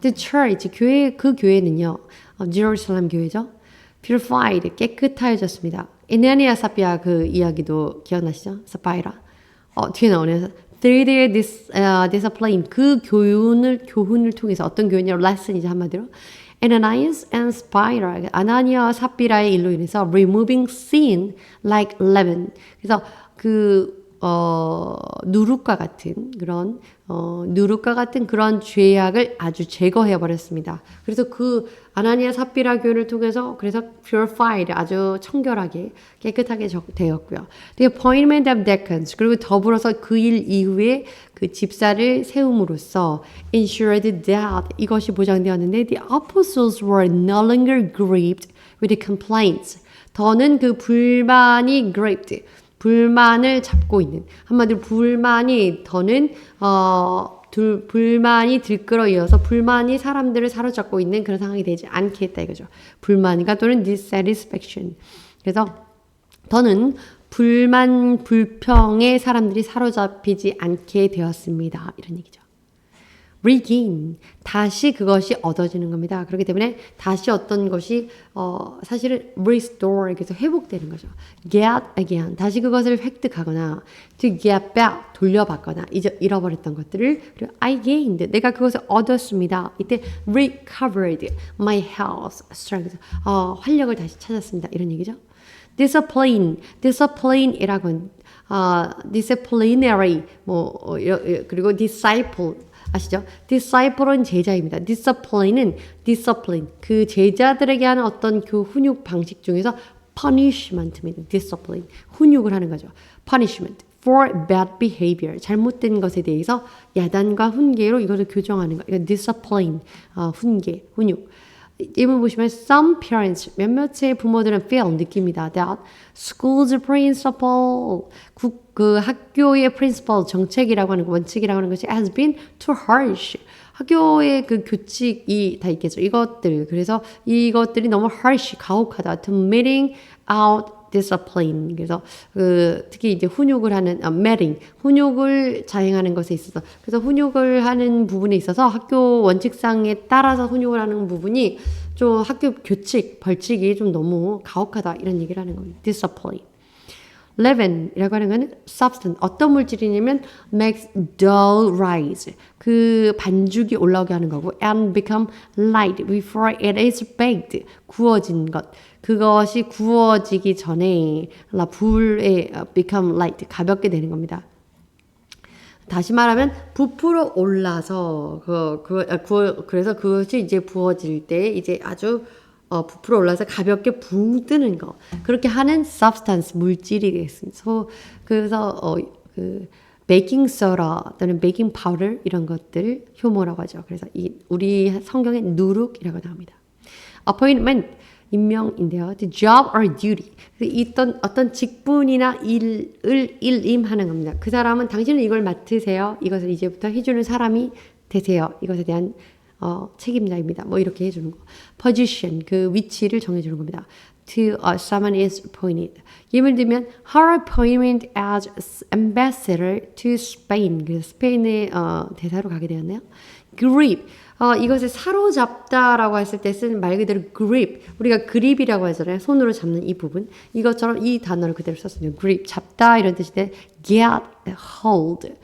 The church 그 교회는요. 제루살렘 교회죠. purified 깨끗하여졌습니다. 에네니아 사피아 그 이야기도 기억나시죠? 사파이라 뒤에 나오네요. Through their discipline, 그 교훈을 통해서 어떤 교훈이냐, lesson이죠 한마디로. Ananias and Sapphira, 아나니아와 삽비라의 일로 인해서 removing sin like leaven. 그래서 누룩과 같은 그런 죄악을 아주 제거해 버렸습니다. 그래서 그 아나니아 삽비라 교회를 통해서 그래서 purified 아주 청결하게 깨끗하게 되었고요. The appointment of deacons 그리고 더불어서 그 일 이후에 그 집사를 세움으로써 ensured that 이것이 보장되었는데 the apostles were no longer grieved with complaints. 더는 그 불만이 grieved 불만을 잡고 있는 한마디로 불만이 더는 불만이 들끓어 이어서 불만이 사람들을 사로잡고 있는 그런 상황이 되지 않게 했다 이거죠. 불만이가 또는 dissatisfaction. 그래서 더는 불만 불평에 사람들이 사로잡히지 않게 되었습니다. 이런 얘기죠. regain 다시 그것이 얻어지는 겁니다. 그렇기 때문에 다시 어떤 것이 사실은 restore 그래서 회복되는 거죠. get again 다시 그것을 획득하거나 to get back 돌려받거나 잃어버렸던 것들을 그리고 I gained 내가 그것을 얻었습니다. 이때 recovered my health strength 활력을 다시 찾았습니다. 이런 얘기죠. discipline이라고는 disciplinary 그리고 disciple 아시죠? disciple은 제자입니다. discipline은 discipline 그 제자들에게 하는 어떤 그 훈육 방식 중에서 punishment입니다. discipline 훈육을 하는 거죠. punishment for bad behavior 잘못된 것에 대해서 야단과 훈계로 이것을 교정하는 거. 이거 discipline 훈계 훈육. 이번 보시면 some parents 몇몇의 부모들은 feel 느낍니다. that school's principal 그 학교의 principal 정책이라고 하는 거 원칙이라고 하는 것이 has been too harsh. 학교의 그 규칙이 다 있겠죠. 이것들 그래서 이것들이 너무 harsh 가혹하다. to meting out discipline. 그래서 특히 이제 훈육을 하는 meting 훈육을 자행하는 것에 있어서 그래서 훈육을 하는 부분에 있어서 학교 원칙상에 따라서 훈육을 하는 부분이 좀 학교 규칙 벌칙이 좀 너무 가혹하다 이런 얘기를 하는 겁니다. discipline. leaven이라고 하는 것은 substance 어떤 물질이냐면 makes dough rise 그 반죽이 올라오게 하는 거고 and become light before it is baked 구워진 것 그것이 구워지기 전에 불에 become light 가볍게 되는 겁니다. 다시 말하면 부풀어 올라서 그래서 그것이 이제 부어질 때 이제 아주 부풀어 올라서 가볍게 붕 뜨는 거 그렇게 하는 substance 물질이겠습니다. 그래서 베이킹 소다 또는 베이킹 파우더 이런 것들 효모라고 하죠. 그래서 우리 성경에 누룩이라고 나옵니다. appointment 임명인데요. The job or duty. 어떤 직분이나 일을 일임하는 겁니다. 그 사람은 당신은 이걸 맡으세요. 이것을 이제부터 해주는 사람이 되세요. 이것에 대한 책임자입니다. 뭐 이렇게 해주는 거. position 그 위치를 정해주는 겁니다. To someone is appointed. 예를 들면 her appointment as ambassador to Spain. 그래서 스페인의 대사로 가게 되었네요. grip 이것을 사로잡다라고 했을 때 쓰는 말 그대로 grip. 우리가 grip이라고 하잖아요. 손으로 잡는 이 부분. 이것처럼 이 단어를 그대로 썼습니다. grip 잡다 이런 뜻인데 get hold.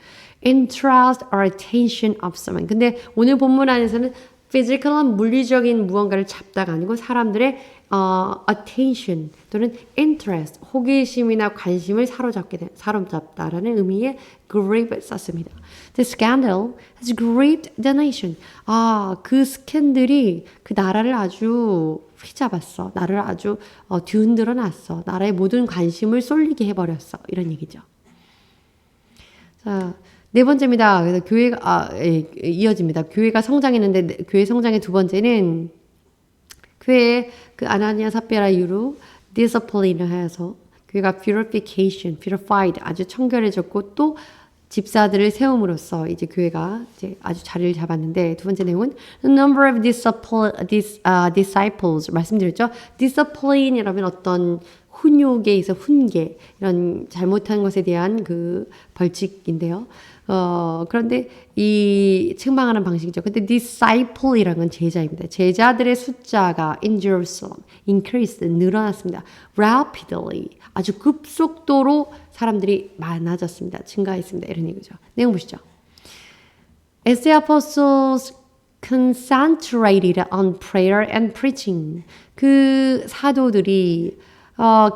interest or attention of someone. 근데 오늘 본문 안에서는 physical한 물리적인 무언가를 잡다가 아니고 사람들의 attention 또는 interest, 호기심이나 관심을 사로잡다라는 의미의 gripe을 썼습니다. The scandal has gripped the nation. 그 스캔들이 그 나라를 아주 휘잡았어. 나라를 아주 뒤흔들어 놨어. 나라의 모든 관심을 쏠리게 해버렸어. 이런 얘기죠. 자, 네 번째입니다. 그래서 교회가 이어집니다. 교회가 성장했는데 교회 성장의 두 번째는 교회의 그 아나니아 삽비라 이후로 discipline을 하여서 교회가 purified 아주 청결해졌고 또 집사들을 세움으로써 이제 교회가 이제 아주 자리를 잡았는데 두 번째 내용은 the number of disciples 말씀드렸죠. discipline이라면 어떤 훈육에 있어 훈계 이런 잘못한 것에 대한 그 벌칙인데요. 그런데 이 책망하는 방식이죠. 근데 disciple이라는 건 제자입니다. 제자들의 숫자가 in Jerusalem increased 늘어났습니다. rapidly 아주 급속도로 사람들이 많아졌습니다. 증가했습니다. 이런 얘기죠. 내용 보시죠. As the apostles concentrated on prayer and preaching. 그 사도들이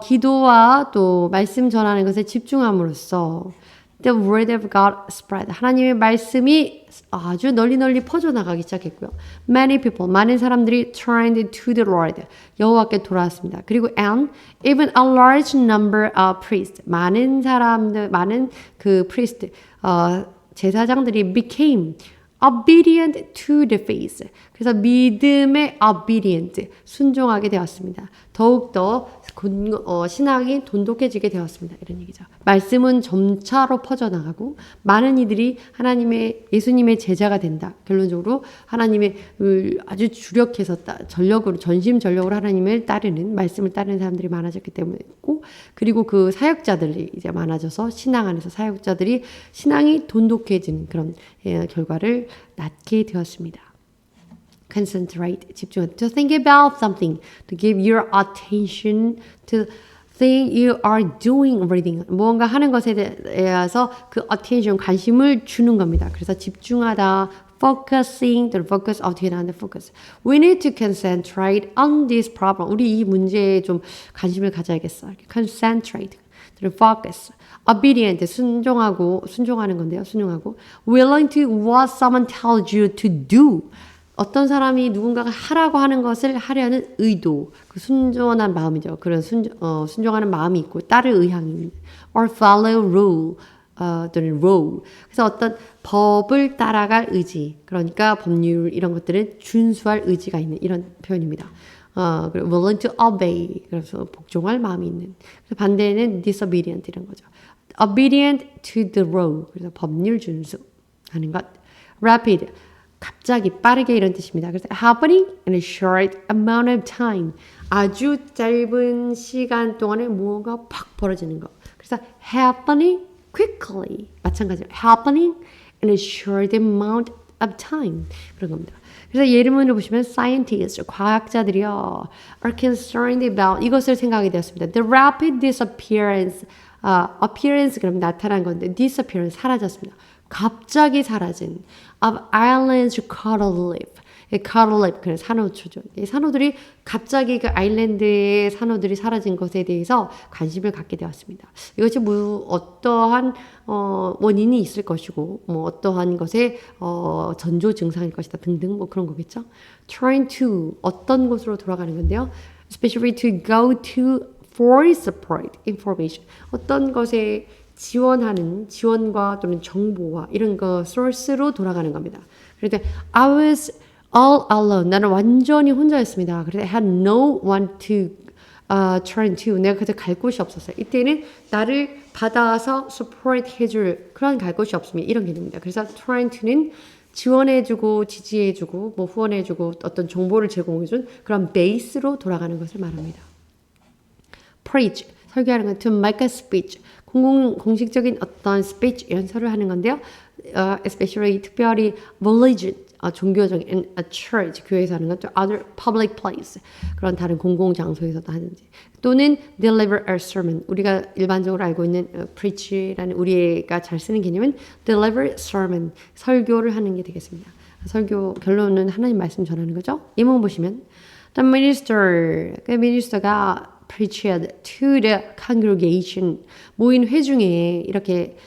기도와 또 말씀 전하는 것에 집중함으로써 the word of God spread. 하나님의 말씀이 아주 널리 퍼져나가기 시작했고요. Many people, 많은 사람들이 turned to the Lord. 여호와께 돌아왔습니다. 그리고 and even a large number of priests. 많은 사람들, 많은 그 priest, 제사장들이 became obedient to the faith. 그래서 믿음에 obedient, 순종하게 되었습니다. 더욱더 신앙이 돈독해지게 되었습니다. 이런 얘기죠. 말씀은 점차로 퍼져나가고 많은 이들이 예수님의 제자가 된다. 결론적으로 하나님의 아주 주력해서 전력으로 전심전력으로 하나님을 따르는 말씀을 따르는 사람들이 많아졌기 때문이고 그리고 그 사역자들이 이제 많아져서 신앙 안에서 사역자들이 신앙이 돈독해지는 그런 결과를 낳게 되었습니다. Concentrate, 집중. To think about something, to give your attention to thing you are doing, reading. 무언가 하는 것에 대해서 그 attention, 관심을 주는 겁니다. 그래서 집중하다, focusing, the focus, 어떻게 나오는데 focus. We need to concentrate on this problem. 우리 이 문제에 좀 관심을 가져야겠어. Concentrate, the focus. Obedient, 순종하는 건데요. 순종하고. Willing to what someone tells you to do. 어떤 사람이 누군가가 하라고 하는 것을 하려는 의도, 그 순종한 마음이죠. 그런 순종하는 마음이 있고 따를 의향이 or follow rule, 또는 law. 그래서 어떤 법을 따라갈 의지, 그러니까 법률 이런 것들은 준수할 의지가 있는 이런 표현입니다. 그리고 willing to obey, 그래서 복종할 마음이 있는. 그래서 반대는 disobedient 이런 거죠. obedient to the law, 그래서 법률 준수하는 것. rapid, 갑자기 빠르게 이런 뜻입니다. 그래서 happening in a short amount of time. 아주 짧은 시간 동안에 무언가 팍 벌어지는 거. 그래서 happening quickly. 마찬가지로 happening in a short amount of time. 그런 겁니다. 그래서 예문을 보시면 scientists, 과학자들이요. are concerned about 이것을 생각하게 되었습니다. The rapid disappearance. appearance 그럼 나타난 건데 disappearance 사라졌습니다. 갑자기 사라진 of islands coral reef. coral reef 그래서 산호초죠. 이 산호들이 갑자기 그 아일랜드의 산호들이 사라진 것에 대해서 관심을 갖게 되었습니다. 이것이 어떠한 원인이 있을 것이고 어떠한 것의 전조 증상일 것이다 등등 그런 거겠죠. Trying to 어떤 곳으로 돌아가는 건데요. Especially to go to for support information. 어떤 것에 지원과 또는 정보와 이런 거 source로 돌아가는 겁니다. 그런데 I was all alone. 나는 완전히 혼자였습니다. 그래서 I had no one to turn to. 내가 그때 갈 곳이 없었어요. 이때는 나를 받아서 support 해줄 그런 갈 곳이 없으면 이런 개념입니다. 그래서 turn to는 지원해주고 지지해주고 후원해주고 어떤 정보를 제공해준 그런 베이스로 돌아가는 것을 말합니다. Preach, 설교하는 건 to make a speech. 공식적인 어떤 speech 연설을 하는 건데요. Especially 특별히 religion, 종교적인 a church, 교회에서 하는 건 또 other public place, 그런 다른 공공장소에서도 하는지 또는 deliver a sermon, 우리가 일반적으로 알고 있는 preach라는 우리가 잘 쓰는 개념은 deliver sermon, 설교를 하는 게 되겠습니다. 설교 결론은 하나님 말씀 전하는 거죠. 예문 보시면 the minister, 그 minister가 preached to the congregation, 모인 회중에 이렇게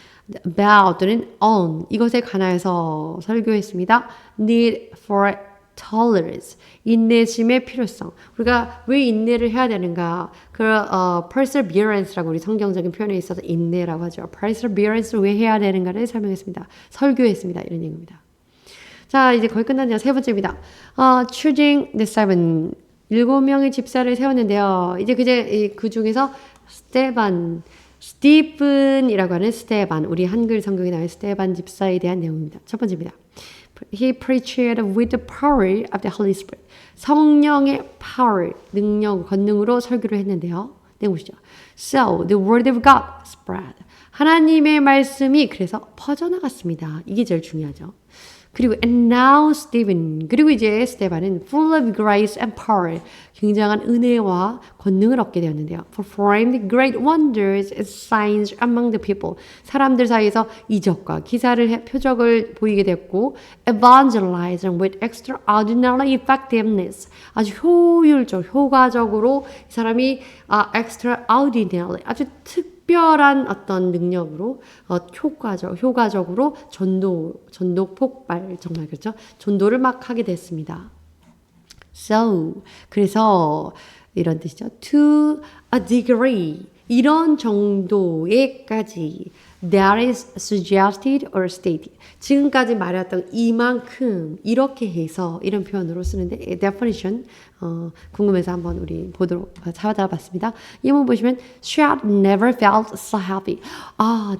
about 또는 on 이것에 관하여서 설교했습니다. need for tolerance, 인내심의 필요성. 우리가 왜 인내를 해야 되는가? perseverance라고 우리 성경적인 표현에 있어서 인내라고 하죠. perseverance를 왜 해야 되는가를 설명했습니다. 설교했습니다. 이런 얘기입니다. 자, 이제 거의 끝났네요. 세 번째입니다. choosing the seven. 7명의 집사를 세웠는데요. 이제 그 중에서 스티븐이라고 하는 스테반, 우리 한글 성경에 나온 스테반 집사에 대한 내용입니다. 첫 번째입니다. He preached with the power of the Holy Spirit. 성령의 power, 능력, 권능으로 설교를 했는데요. 내용이죠. So the word of God spread. 하나님의 말씀이 그래서 퍼져나갔습니다. 이게 제일 중요하죠. 그리고 and now Stephen 그리고 이제 스테반은 full of grace and power 굉장한 은혜와 권능을 얻게 되었는데요. performed great wonders and signs among the people 사람들 사이에서 이적과 기사를 표적을 보이게 됐고 evangelizing with extraordinary effectiveness 아주 효과적으로 이 사람이 extraordinary 아주 특별한 어떤 능력으로 효과적으로 전도 폭발 정말 그렇죠? 전도를 막 하게 됐습니다. So 그래서 이런 뜻이죠. To a degree 이런 정도에까지 that is suggested or stated 지금까지 말했던 이만큼 이렇게 해서 이런 표현으로 쓰는데 definition 궁금해서 한번 우리 찾아봤습니다. 이 부분 보시면 she had never felt so happy.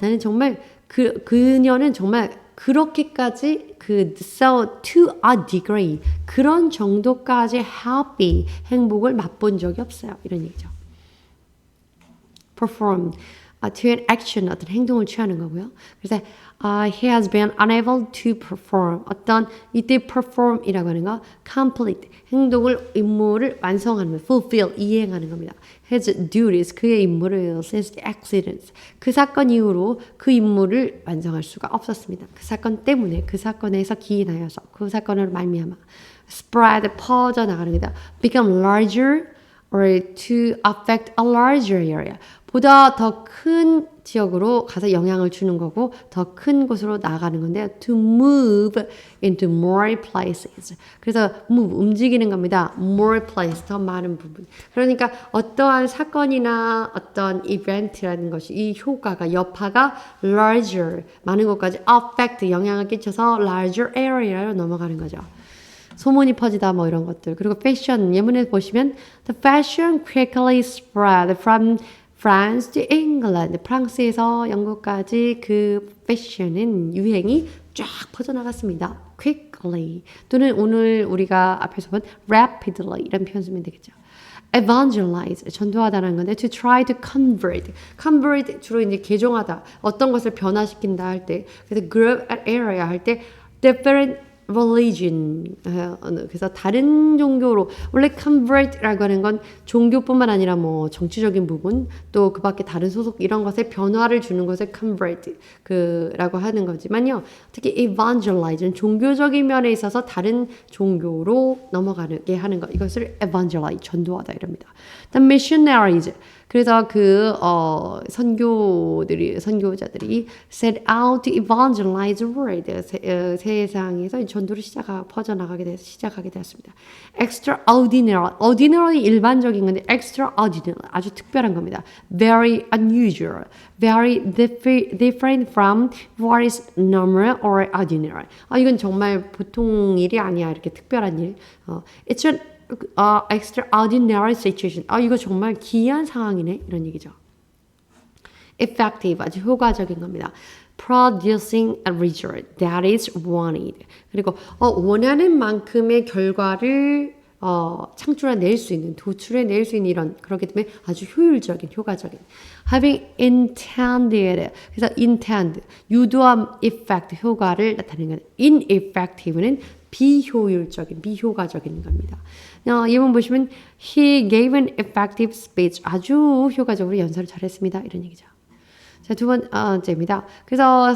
나는 정말 그녀는 정말 그렇게까지 so to a degree 그런 정도까지 happy 행복을 맛본 적이 없어요. 이런 얘기죠. perform to an action 어떤 행동을 취하는 거고요. 그래서 he has been unable to perform 어떤 이때 perform이라고 하는 거 complete 임무를 완성하는 거 fulfill 이행하는 겁니다. his duties 그의 임무를 since the accidents 그 사건 이후로 그 임무를 완성할 수가 없었습니다. 그 사건 때문에 그 사건에서 기인하여서 그 사건으로 말미암아 spread 퍼져나가는 겁니다. become larger or to affect a larger area 보다 더 큰 지역으로 가서 영향을 주는 거고 더 큰 곳으로 나가는 건데요. To move into more places. 그래서 move, 움직이는 겁니다. More places, 더 많은 부분. 그러니까 어떠한 사건이나 어떤 이벤트라는 것이 이 효과가, 여파가 larger, 많은 곳까지 affect, 영향을 끼쳐서 larger area로 넘어가는 거죠. 소문이 퍼지다 뭐 이런 것들. 그리고 패션, 예문에 보시면 The fashion quickly spread from France to England. 프랑스에서 영국까지 그 패션은 유행이 쫙 퍼져나갔습니다. quickly 또는 오늘 우리가 앞에서 본 rapidly 이런 표현 쓰면 되겠죠. evangelize 전도하다는 건데 to try to convert 주로 이제 개종하다 어떤 것을 변화시킨다 할 때 그래서 group and area 할 때 different religion 그래서 다른 종교로 원래 convert라고 하는 건 종교뿐만 아니라 뭐 정치적인 부분 또 그 밖에 다른 소속 이런 것에 변화를 주는 것을 convert 라고 하는 거지만요 특히 evangelize는 종교적인 면에 있어서 다른 종교로 넘어가게 하는 것 이것을 evangelize 전도하다 이럽니다. The missionaries 그래서 선교자들이 set out to evangelize the world. 세상에서 전도를 퍼져나가게 되었습니다. ordinary 일반적인 건데 extraordinary 아주 특별한 겁니다. very unusual, very different from what is normal or ordinary. 이건 정말 보통 일이 아니야. 이렇게 특별한 일. It's an extraordinary situation. 이거 정말 기이한 상황이네. 이런 얘기죠. effective 아주 효과적인 겁니다. producing a result that is wanted. 그리고 원하는 만큼의 결과를 창출해낼 수 있는, 도출해낼 수 있는 이런 그렇기 때문에 아주 효과적인. having intended 그래서 intend 유도한 effect 효과를 나타내는 거예요. ineffective는 비효과적인 겁니다. 예문 보시면 he gave an effective speech 아주 효과적으로 연설을 잘했습니다. 이런 얘기죠. 자, 두 번째입니다. 그래서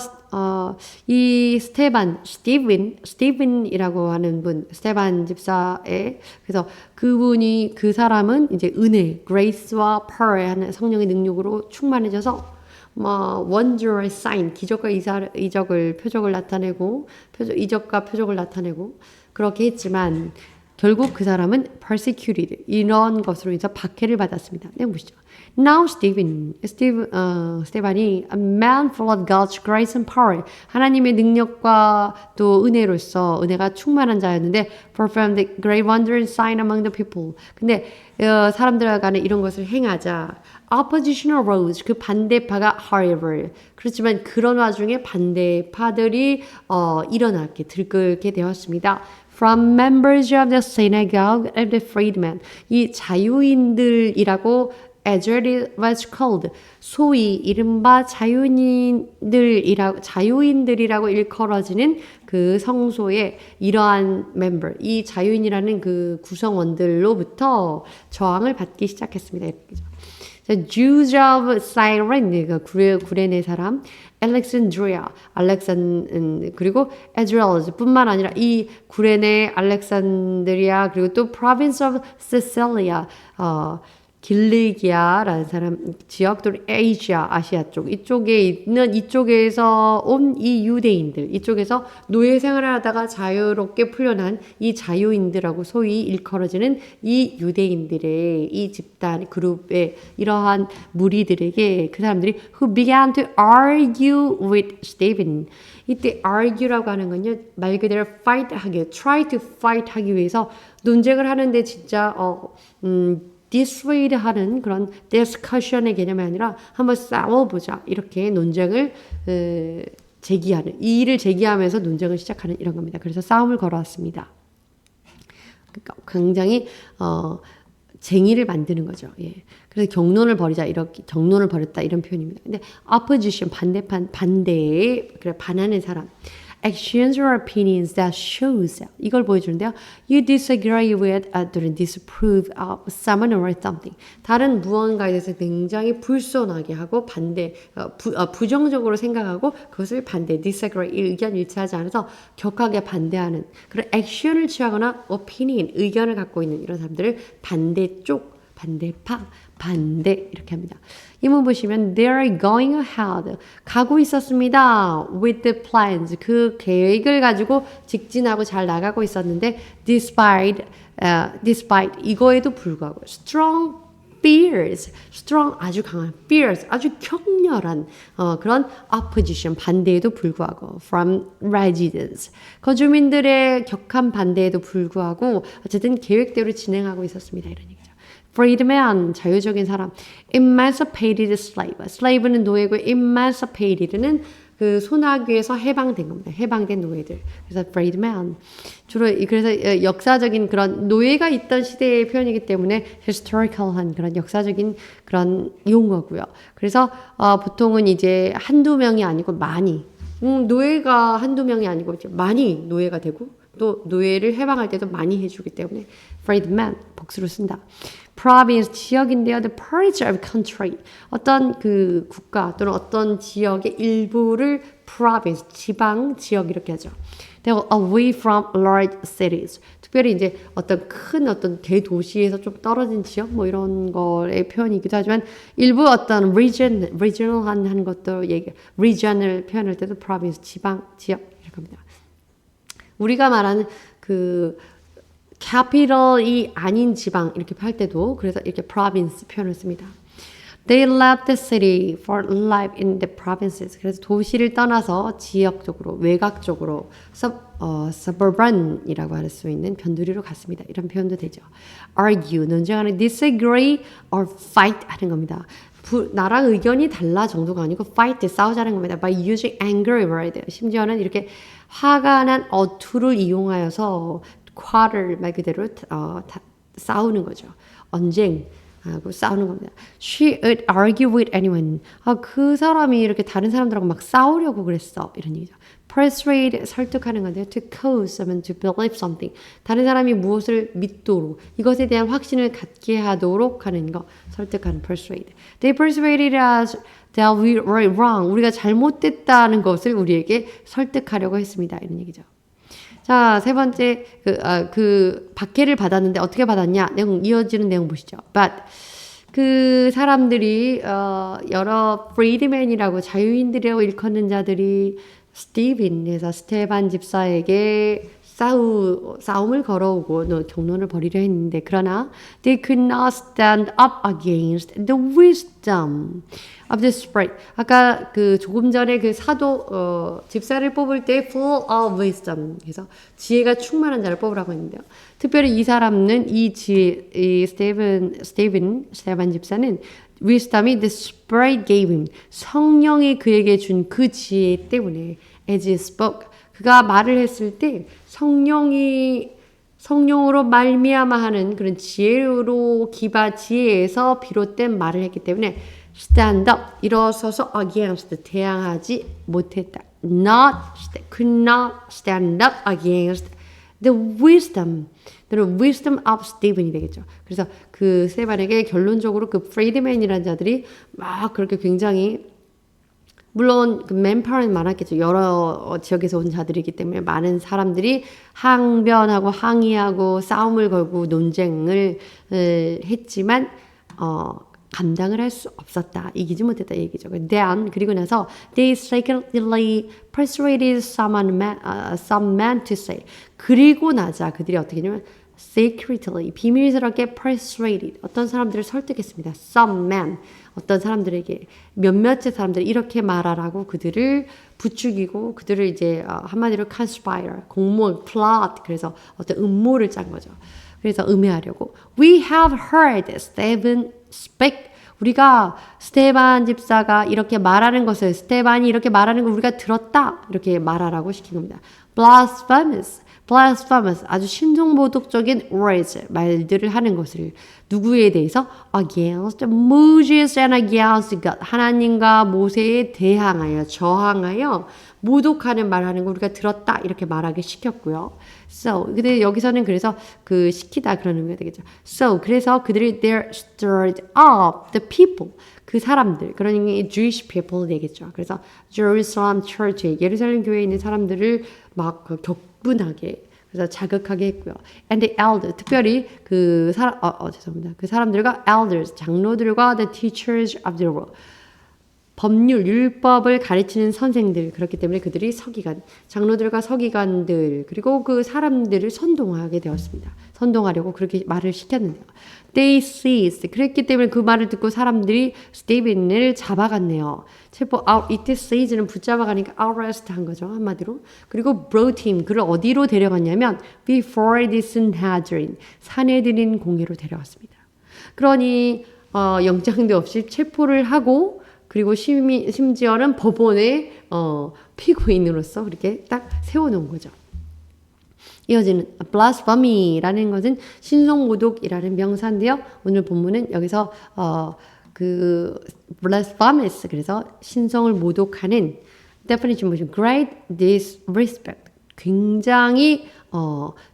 이 스티븐이라고 하는 분, 스테반 집사의 그래서 그 사람은 이제 은혜, grace와 power 하는 성령의 능력으로 충만해져서 wondrous sign, 기적과 표적을 나타내고 이적과 표적을 나타내고 그렇게 했지만 결국 그 사람은 persecuted 이런 것으로 인해서 박해를 받았습니다. 네, 보시죠. Now 스테반이 a man full of God's grace and power 하나님의 능력과 또 은혜가 충만한 자였는데 performed great wonder and sign among the people. 근데 사람들 간에 이런 것을 행하자 opposition arose 그 반대파가 however 그렇지만 그런 와중에 반대파들이 들끓게 되었습니다. From members of the synagogue of the freedmen 이 자유인들이라고 as it was called. 소위 이른바 자유인들이라고 일컬어지는 그 성소의 이러한 멤버, 이 자유인이라는 그 구성원들로부터 저항을 받기 시작했습니다. Jews of Cyrene, 그 구레네 사람, Alexandria, 그리고 Israel 뿐만 아니라 이 구레네, 알렉산드리아, 그리고 또 Province of Sicilia, 길리기아라는 사람 지역, 또 아시아 쪽, 이쪽에서 온 이 유대인들, 이쪽에서 노예 생활을 하다가 자유롭게 풀려난 이 자유인들하고 소위 일컬어지는 이 유대인들의 이 집단 그룹의 이러한 무리들에게 그 사람들이 who began to argue with Stephen. 이때 argue라고 하는 건요, 말 그대로 try to fight 하기 위해서 논쟁을 하는데 진짜 dissuade 하는 그런 discussion의 개념이 아니라 한번 싸워보자 이렇게 논쟁을 제기하는, 이 일을 제기하면서 논쟁을 시작하는 이런 겁니다. 그래서 싸움을 걸어왔습니다. 그러니까 굉장히 쟁의를 만드는 거죠. 예. 그래서 경론을 벌였다 이런 표현입니다. 근데 opposition 반대에 반하는 사람. Actions or opinions that shows 이걸 보여주는데요. You disagree with or disapprove of someone or something. 다른 무언가에 대해서 굉장히 불손하게 하고 부정적으로 생각하고 그것을 disagree, 의견 일치하지 않아서 격하게 반대하는 그런 액션을 취하거나 opinion, 의견을 갖고 있는 이런 사람들을 반대쪽, 반대파, 반대 이렇게 합니다. 이문 보시면 they're going ahead 가고 있었습니다. with the plans 그 계획을 가지고 직진하고 잘 나가고 있었는데 despite 이거에도 불구하고 strong 아주 강한 fierce 아주 격렬한 그런 opposition 반대에도 불구하고 from residents 거주민들의 격한 반대에도 불구하고 어쨌든 계획대로 진행하고 있었습니다. 이런 얘기죠. freedman 자유적인 사람, emancipated slave는 노예고 emancipated는 그 소나귀에서 해방된 겁니다. 해방된 노예들. 그래서 freedman 주로 그래서 역사적인 그런 노예가 있던 시대의 표현이기 때문에 historical한 그런 역사적인 그런 용어고요. 그래서 보통은 이제 한두 명이 아니고 많이 노예가 한두 명이 아니고 이제 많이 노예가 되고 또 노예를 해방할 때도 많이 해주기 때문에 freedman 복수로 쓴다. province 지역인데요. the parts of country 어떤 그 국가 또는 어떤 지역의 일부를 province 지역 이렇게 하죠. away from large cities 특별히 이제 어떤 대도시에서 좀 떨어진 지역 뭐 이런 거의 표현이기도 하지만 일부 어떤 regional한 것도 region을 표현할 때도 province 지역 이렇게 합니다. 우리가 말하는 그 capital이 아닌 지방 이렇게 할 때도 그래서 이렇게 province 표현을 씁니다. They left the city for life in the provinces. 그래서 도시를 떠나서 지역적으로 외곽적으로 suburban이라고 할 수 있는 변두리로 갔습니다. 이런 표현도 되죠. argue 논쟁하는 disagree or fight 하는 겁니다. 나랑 의견이 달라 정도가 아니고 fight 싸우자는 겁니다. By using angry word 심지어는 이렇게 화가 난 어투를 이용하여서 화를 말 그대로 싸우는 거죠. 언쟁하고 싸우는 겁니다. She would argue with anyone. 그 사람이 이렇게 다른 사람들하고 막 싸우려고 그랬어. 이런 얘기죠. Persuade 설득하는 건데요. To cause someone to believe something. 다른 사람이 무엇을 믿도록 이것에 대한 확신을 갖게 하도록 하는 거. 설득하는 persuade. They persuaded us that we were wrong. 우리가 잘못됐다는 것을 우리에게 설득하려고 했습니다. 이런 얘기죠. 자, 세 번째, 그 박해를 받았는데 어떻게 받았냐? 이어지는 내용 보시죠. But 그 사람들이, 여러 freedman이라고 자유인들이라고 일컫는 자들이 스티븐에서 스테반 집사에게 싸움을 걸어오고 경론을 벌이려 했는데 그러나 they could not stand up against the wisdom of the Spirit. 아까 그 조금 전에 그 사도 집사를 뽑을 때 full of wisdom 그래서 지혜가 충만한 자를 뽑으라고 했는데요. 특별히 이 사람은 이 스테반 집사는 wisdom이 the Spirit gave him 성령이 그에게 준 그 지혜 때문에 as he spoke 그가 말을 했을 때 성령이 성령으로 말미암아 하는 그런 지혜에서 비롯된 말을 했기 때문에 stand up, 일어서서 against, 대항하지 못했다. could not stand up against the wisdom of Stephen이 되겠죠. 그래서 그 스테반에게 결론적으로 그 프리드맨이라는 자들이 막 그렇게 굉장히 물론 그 맨파워는 많았겠죠. 여러 지역에서 온 자들이기 때문에 많은 사람들이 항변하고 항의하고 싸움을 걸고 논쟁을 했지만 감당을 할 수 없었다. 이기지 못했다 얘기죠. Then 그리고 나서 they secretly persuaded some man to say. 그리고 나자 그들이 어떻게 했냐면 secretly 비밀스럽게 persuaded 어떤 사람들을 설득했습니다. Some man 어떤 사람들에게 몇몇의 사람들이 이렇게 말하라고 그들을 부추기고 그들을 이제 한마디로 conspire 공모 plot 그래서 어떤 음모를 짠 거죠. 그래서 음해하려고 We have heard Stephen speak 우리가 스테반 집사가 이렇게 말하는 것을 스테반이 이렇게 말하는 걸 우리가 들었다 이렇게 말하라고 시킨 겁니다. blasphemous 아주 신성모독적인 words 말들을 하는 것을 누구에 대해서 against Moses and against God 하나님과 모세에 대항하여 저항하여 모독하는 말하는 거 우리가 들었다 이렇게 말하게 시켰고요. So 근데 여기서는 그래서 그 시키다 그러는 의미가 되겠죠. So 그래서 그들이 they stirred up the people 그 사람들 그러니 Jewish people 되겠죠. 그래서 Jerusalem Church 예루살렘 교회에 있는 사람들을 막 격분하게 그래서 자극하게 했고요. And the elders 특별히 그 죄송합니다. 그 사람들과 elders 장로들과 the teachers of the law 법률, 율법을 가르치는 선생들 그렇기 때문에 그들이 서기관, 장로들과 서기관들 그리고 그 사람들을 선동하게 되었습니다. 선동하려고 그렇게 말을 시켰는데요. They seized. 그랬기 때문에 그 말을 듣고 사람들이 스티븐을 잡아갔네요. 이때 seize는 붙잡아가니까 arrest 한 거죠. 한마디로. 그리고 brought him. 그를 어디로 데려갔냐면 before the Sanhedrin. 사내들인 공회로 데려갔습니다. 그러니 영장도 없이 체포를 하고 그리고 심지어는 법원에 피고인으로서 그렇게 딱 세워놓은 거죠. 이어지는 blasphemy라는 것은 신성모독이라는 명사인데요. 오늘 본문은 여기서 그 blasphemous 그래서 신성을 모독하는 definition 보시면 great disrespect 굉장히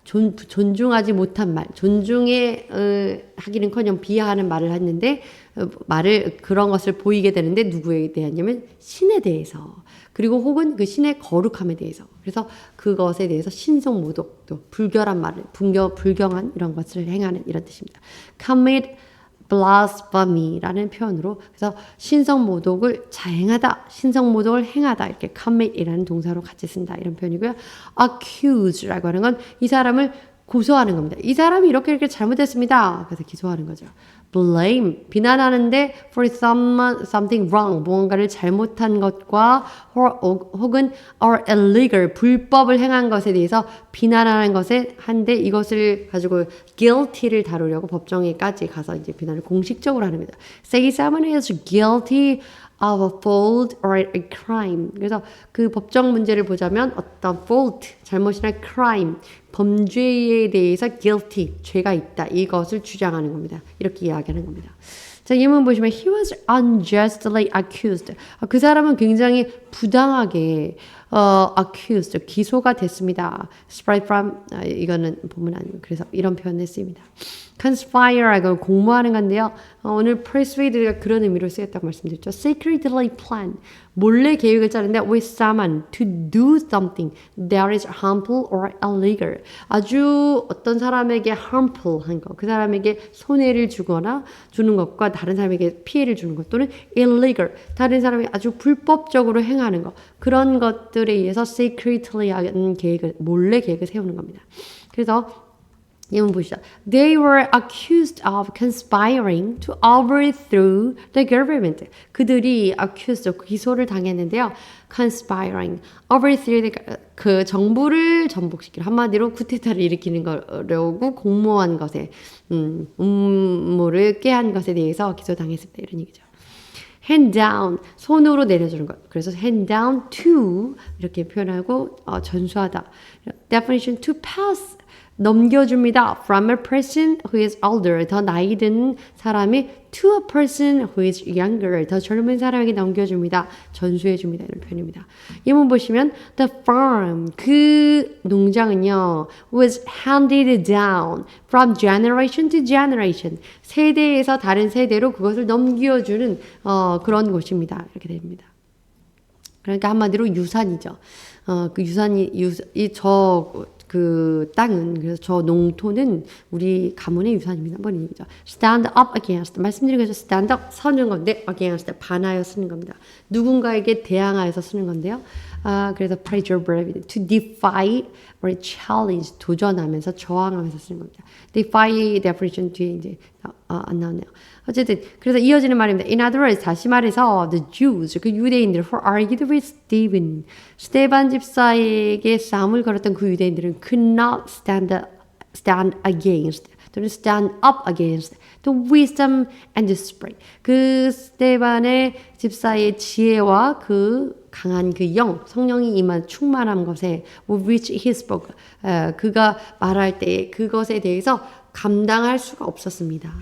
존중하지 못한 말, 하기는커녕 비하하는 말을 했는데 그런 것을 보이게 되는데 누구에 대하냐면 신에 대해서 그리고 혹은 그 신의 거룩함에 대해서 그래서 그것에 대해서 신성모독 또 불결한 말을 불경한 이런 것을 행하는 이런 뜻입니다. commit blasphemy라는 표현으로 그래서 신성모독을 자행하다, 신성모독을 행하다 이렇게 commit이라는 동사로 같이 쓴다 이런 표현이고요. accuse라고 하는 건 이 사람을 고소하는 겁니다. 이 사람이 이렇게 잘못했습니다. 그래서 기소하는 거죠. blame 비난하는데 for something wrong 무언가를 잘못한 것과 혹은 or illegal 불법을 행한 것에 대해서 비난하는 것에 한데 이것을 가지고 guilty를 다루려고 법정에까지 가서 이제 비난을 공식적으로 하는 겁니다. Say someone is guilty of a fault or a crime. 그래서 그 법정 문제를 보자면 어떤 fault, 잘못이나 crime, 범죄에 대해서 guilty, 죄가 있다. 이것을 주장하는 겁니다. 이렇게 이야기하는 겁니다. 자, 예문 보시면 he was unjustly accused. 그 사람은 굉장히 부당하게 accused, 기소가 됐습니다. Sprite from, 이거는 본문 아니고 그래서 이런 표현을 쓰입니다. conspire, 이거 공모하는 건데요. 오늘 persuade가 그런 의미로 쓰였다고 말씀드렸죠. secretly plan, 몰래 계획을 짜는데 with someone to do something that is harmful or illegal. 아주 어떤 사람에게 harmful한 것, 그 사람에게 손해를 주거나 주는 것과 다른 사람에게 피해를 주는 것 또는 illegal, 다른 사람이 아주 불법적으로 행하는 것 그런 것들에 의해서 secretly 하는 계획을 몰래 계획을 세우는 겁니다. 그래서 예문 보시죠. They were accused of conspiring to overthrow the government. 그들이 accused, 기소를 당했는데요. conspiring, overthrow 그 정부를 전복시키는 한마디로 쿠데타를 일으키는 거려고 공모한 것에 음모를 꾀한 것에 대해서 기소당했습니다. 이런 얘기죠. hand down, 손으로 내려주는 것. 그래서 hand down to 이렇게 표현하고 전수하다. definition to pass 넘겨줍니다. From a person who is older, 더 나이 든 사람이 to a person who is younger, 더 젊은 사람에게 넘겨줍니다. 전수해줍니다. 이런 표현입니다. 예문 보시면 the farm, 그 농장은요 was handed down from generation to generation, 세대에서 다른 세대로 그것을 넘겨주는 그런 곳입니다. 이렇게 됩니다. 그러니까 한마디로 유산이죠. 그 유산이 그 땅은, 그래서 저 농토는 우리 가문의 유산입니다. 뭐 이런 얘기죠. stand up against, 말씀드린 거죠. stand up 서는 건데 against 반하여 쓰는 겁니다. 누군가에게 대항하여서 쓰는 건데요. 그래서 praise your bravery, to defy or challenge, 도전하면서 저항하면서 쓰는 겁니다. defy definition 뒤에 이제 안 나오네요. 어쨌든 그래서 이어지는 말입니다. In other words, 다시 말해서 the Jews, 그 유대인들 who argued with Stephen, 스테반 집사에게 싸움을 걸었던 그 유대인들은 could not stand against, 또는 stand up against the wisdom and the spirit. 그 스테반의 집사의 지혜와 그 강한 그 성령이 임한 충만한 것에 with which he spoke, 그가 말할 때 그것에 대해서 감당할 수가 없었습니다.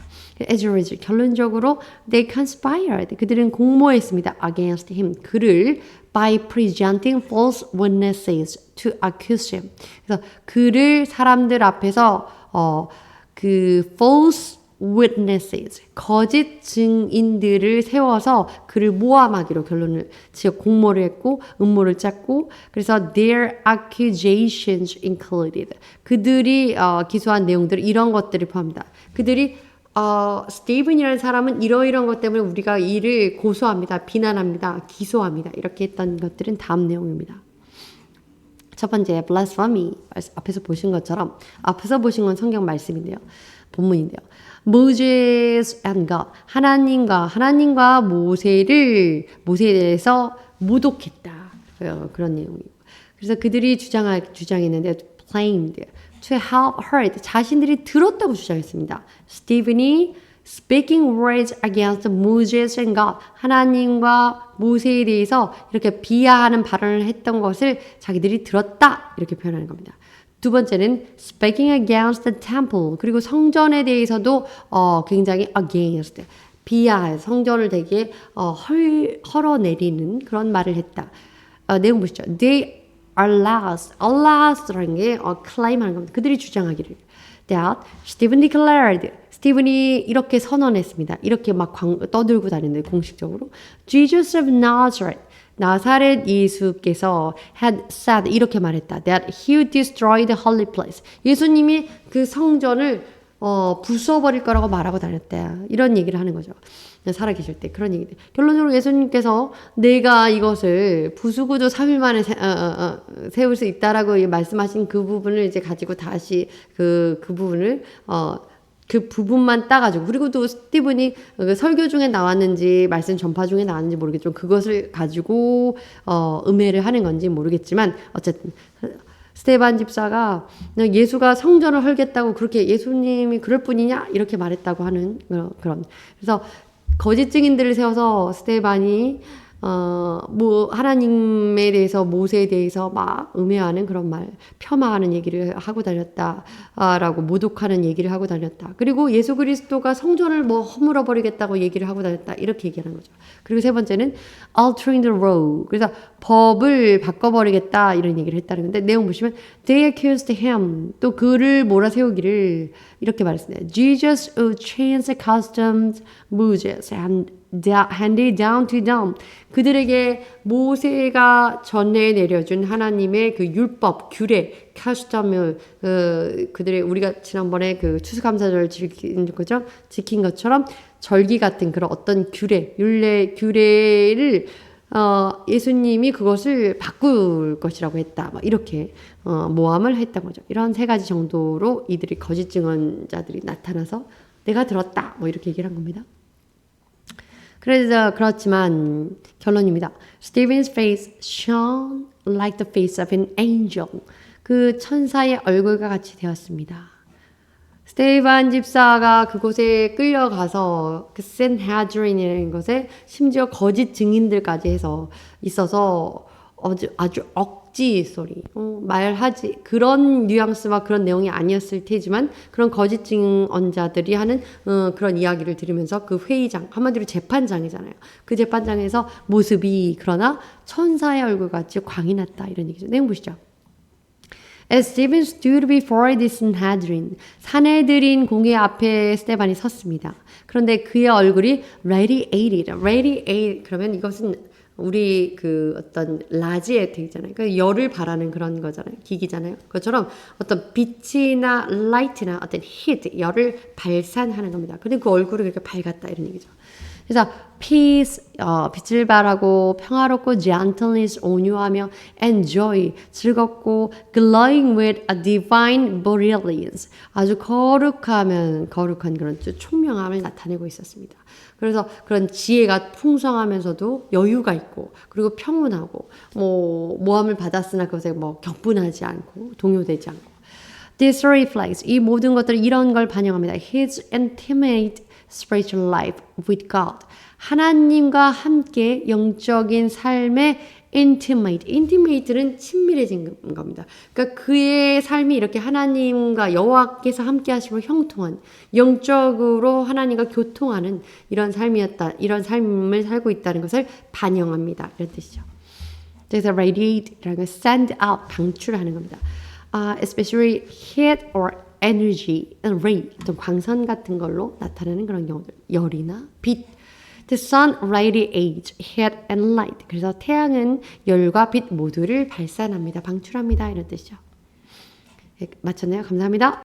As a result, 결론적으로 they conspired, 그들은 공모했습니다. against him, 그를 by presenting false witnesses to accuse him. 그래서 그를 사람들 앞에서 그 false witnesses, 거짓 증인들을 세워서 그를 모함하기로 결론을 지어 공모를 했고 음모를 짰고, 그래서 their accusations included, 그들이 기소한 내용들 이런 것들을 포함합니다. 그들이 스티븐이라는 사람은 이러이러한 것 때문에 우리가 이를 고소합니다, 비난합니다, 기소합니다, 이렇게 했던 것들은 다음 내용입니다. 첫 번째 blasphemy, 앞에서 보신 것처럼, 앞에서 보신 건 성경 말씀인데요, 본문인데요. Moses and God, 하나님과 모세에 대해서 모독했다, 그런 내용이고, 그래서 그들이 주장했는데 claimed to have heard, 자신들이 들었다고 주장했습니다. 스티븐이 speaking words against Moses and God, 하나님과 모세에 대해서 이렇게 비하하는 발언을 했던 것을 자기들이 들었다, 이렇게 표현하는 겁니다. 두 번째는 speaking against the temple, 그리고 성전에 대해서도 굉장히 against, 비하해 성전을 되게 헐어내리는 그런 말을 했다. 내용 보시죠. They allas라는 게 claim하는 겁니다. 그들이 주장하기를. That Stephen declared, 스티븐이 이렇게 선언했습니다. 이렇게 막 떠들고 다니는데 공식적으로 Jesus of Nazareth, 나사렛 예수께서 had said, 이렇게 말했다. That he destroyed the holy place, 예수님이 그 성전을 부숴버릴 거라고 말하고 다녔다, 이런 얘기를 하는 거죠. 살아계실 때 그런 얘기들. 결론적으로 예수님께서 내가 이것을 부수고도 3일 만에 세울 수 있다라고 말씀하신 그 부분을 이제 가지고 다시 그 부분을 그 부분만 따가지고, 그리고 또 스티븐이 설교 중에 나왔는지 말씀 전파 중에 나왔는지 모르겠지만 그것을 가지고 음해를 하는 건지 모르겠지만 어쨌든 스테반 집사가 예수가 성전을 헐겠다고, 그렇게 예수님이 그럴 뿐이냐 이렇게 말했다고 하는 그런, 그래서 거짓 증인들을 세워서 스테반이 하나님에 대해서, 모세에 대해서 막 음해하는 그런 말, 폄하하는 얘기를 하고 다녔다라고, 모독하는 얘기를 하고 다녔다. 그리고 예수 그리스도가 성전을 허물어 버리겠다고 얘기를 하고 다녔다, 이렇게 얘기하는 거죠. 그리고 세 번째는 altering the law, 그래서 법을 바꿔버리겠다, 이런 얘기를 했다는 건데, 내용 보시면 they accused him, 또 그를 몰아세우기를 이렇게 말했습니다. Jesus who changed the customs Moses and handed down to them, 그들에게 모세가 전해 내려준 하나님의 그 율법, 규례, 카스텀을 그들의, 우리가 지난번에 그 추수감사절 지킨 것처럼 절기 같은 그런 어떤 규례를 예수님이 그것을 바꿀 것이라고 했다, 막 이렇게 모함을 했던 거죠. 이런 세 가지 정도로 이들이 거짓 증언자들이 나타나서 내가 들었다, 뭐 이렇게 얘기를 한 겁니다. 그렇지만 결론입니다. Stephen's face shone like the face of an angel. 그 천사의 얼굴과 같이 되었습니다. 스테반 집사가 그곳에 끌려가서 그 산헤드린이라는 것에 심지어 거짓 증인들까지 해서 있어서 아주 억지 소리, 말하지 그런 뉘앙스와 그런 내용이 아니었을 테지만 그런 거짓 증언자들이 하는 그런 이야기를 들으면서 그 회의장, 한마디로 재판장이잖아요. 그 재판장에서 모습이 그러나 천사의 얼굴같이 광이 났다 이런 얘기죠. 내용 보시죠. As Stephen stood before the Sanhedrin, 산헤드린 공회 앞에 스테반이 섰습니다. 그런데 그의 얼굴이 radiated 그러면 이것은 우리 그 어떤 라지에트 있잖아요. 그 열을 발하는 그런 거잖아요. 기기잖아요. 그것처럼 어떤 빛이나 light나 어떤 heat, 열을 발산하는 겁니다. 근데 그 얼굴이 그렇게 밝았다 이런 얘기죠. 그래서 peace, 빛을 발하고 평화롭고 gentleness, 온유하며 and joy, 즐겁고 glowing with a divine brilliance, 아주 거룩한 그런 총명함을 나타내고 있었습니다. 그래서 그런 지혜가 풍성하면서도 여유가 있고 그리고 평온하고 모함을 받았으나 그것에 격분하지 않고 동요되지 않고 This reflects, 이 모든 것들은 이런 걸 반영합니다. His intimate spiritual life with God. 하나님과 함께 영적인 삶의 intimate는 친밀해진 겁니다. 그러니까 그의 삶이 이렇게 하나님과 여호와께서 함께 하시고 형통한 영적으로 하나님과 교통하는 이런 삶이었다. 이런 삶을 살고 있다는 것을 반영합니다. 이런 뜻이죠. 그래서 radiate라는 건 send out, 방출하는 겁니다. Especially heat or energy, ray, 어떤 광선 같은 걸로 나타나는 그런 경우들. 열이나 빛. The sun radiates heat and light. 그래서 태양은 열과 빛 모두를 발산합니다. 방출합니다. 이런 뜻이죠. 네, 마쳤네요. 감사합니다.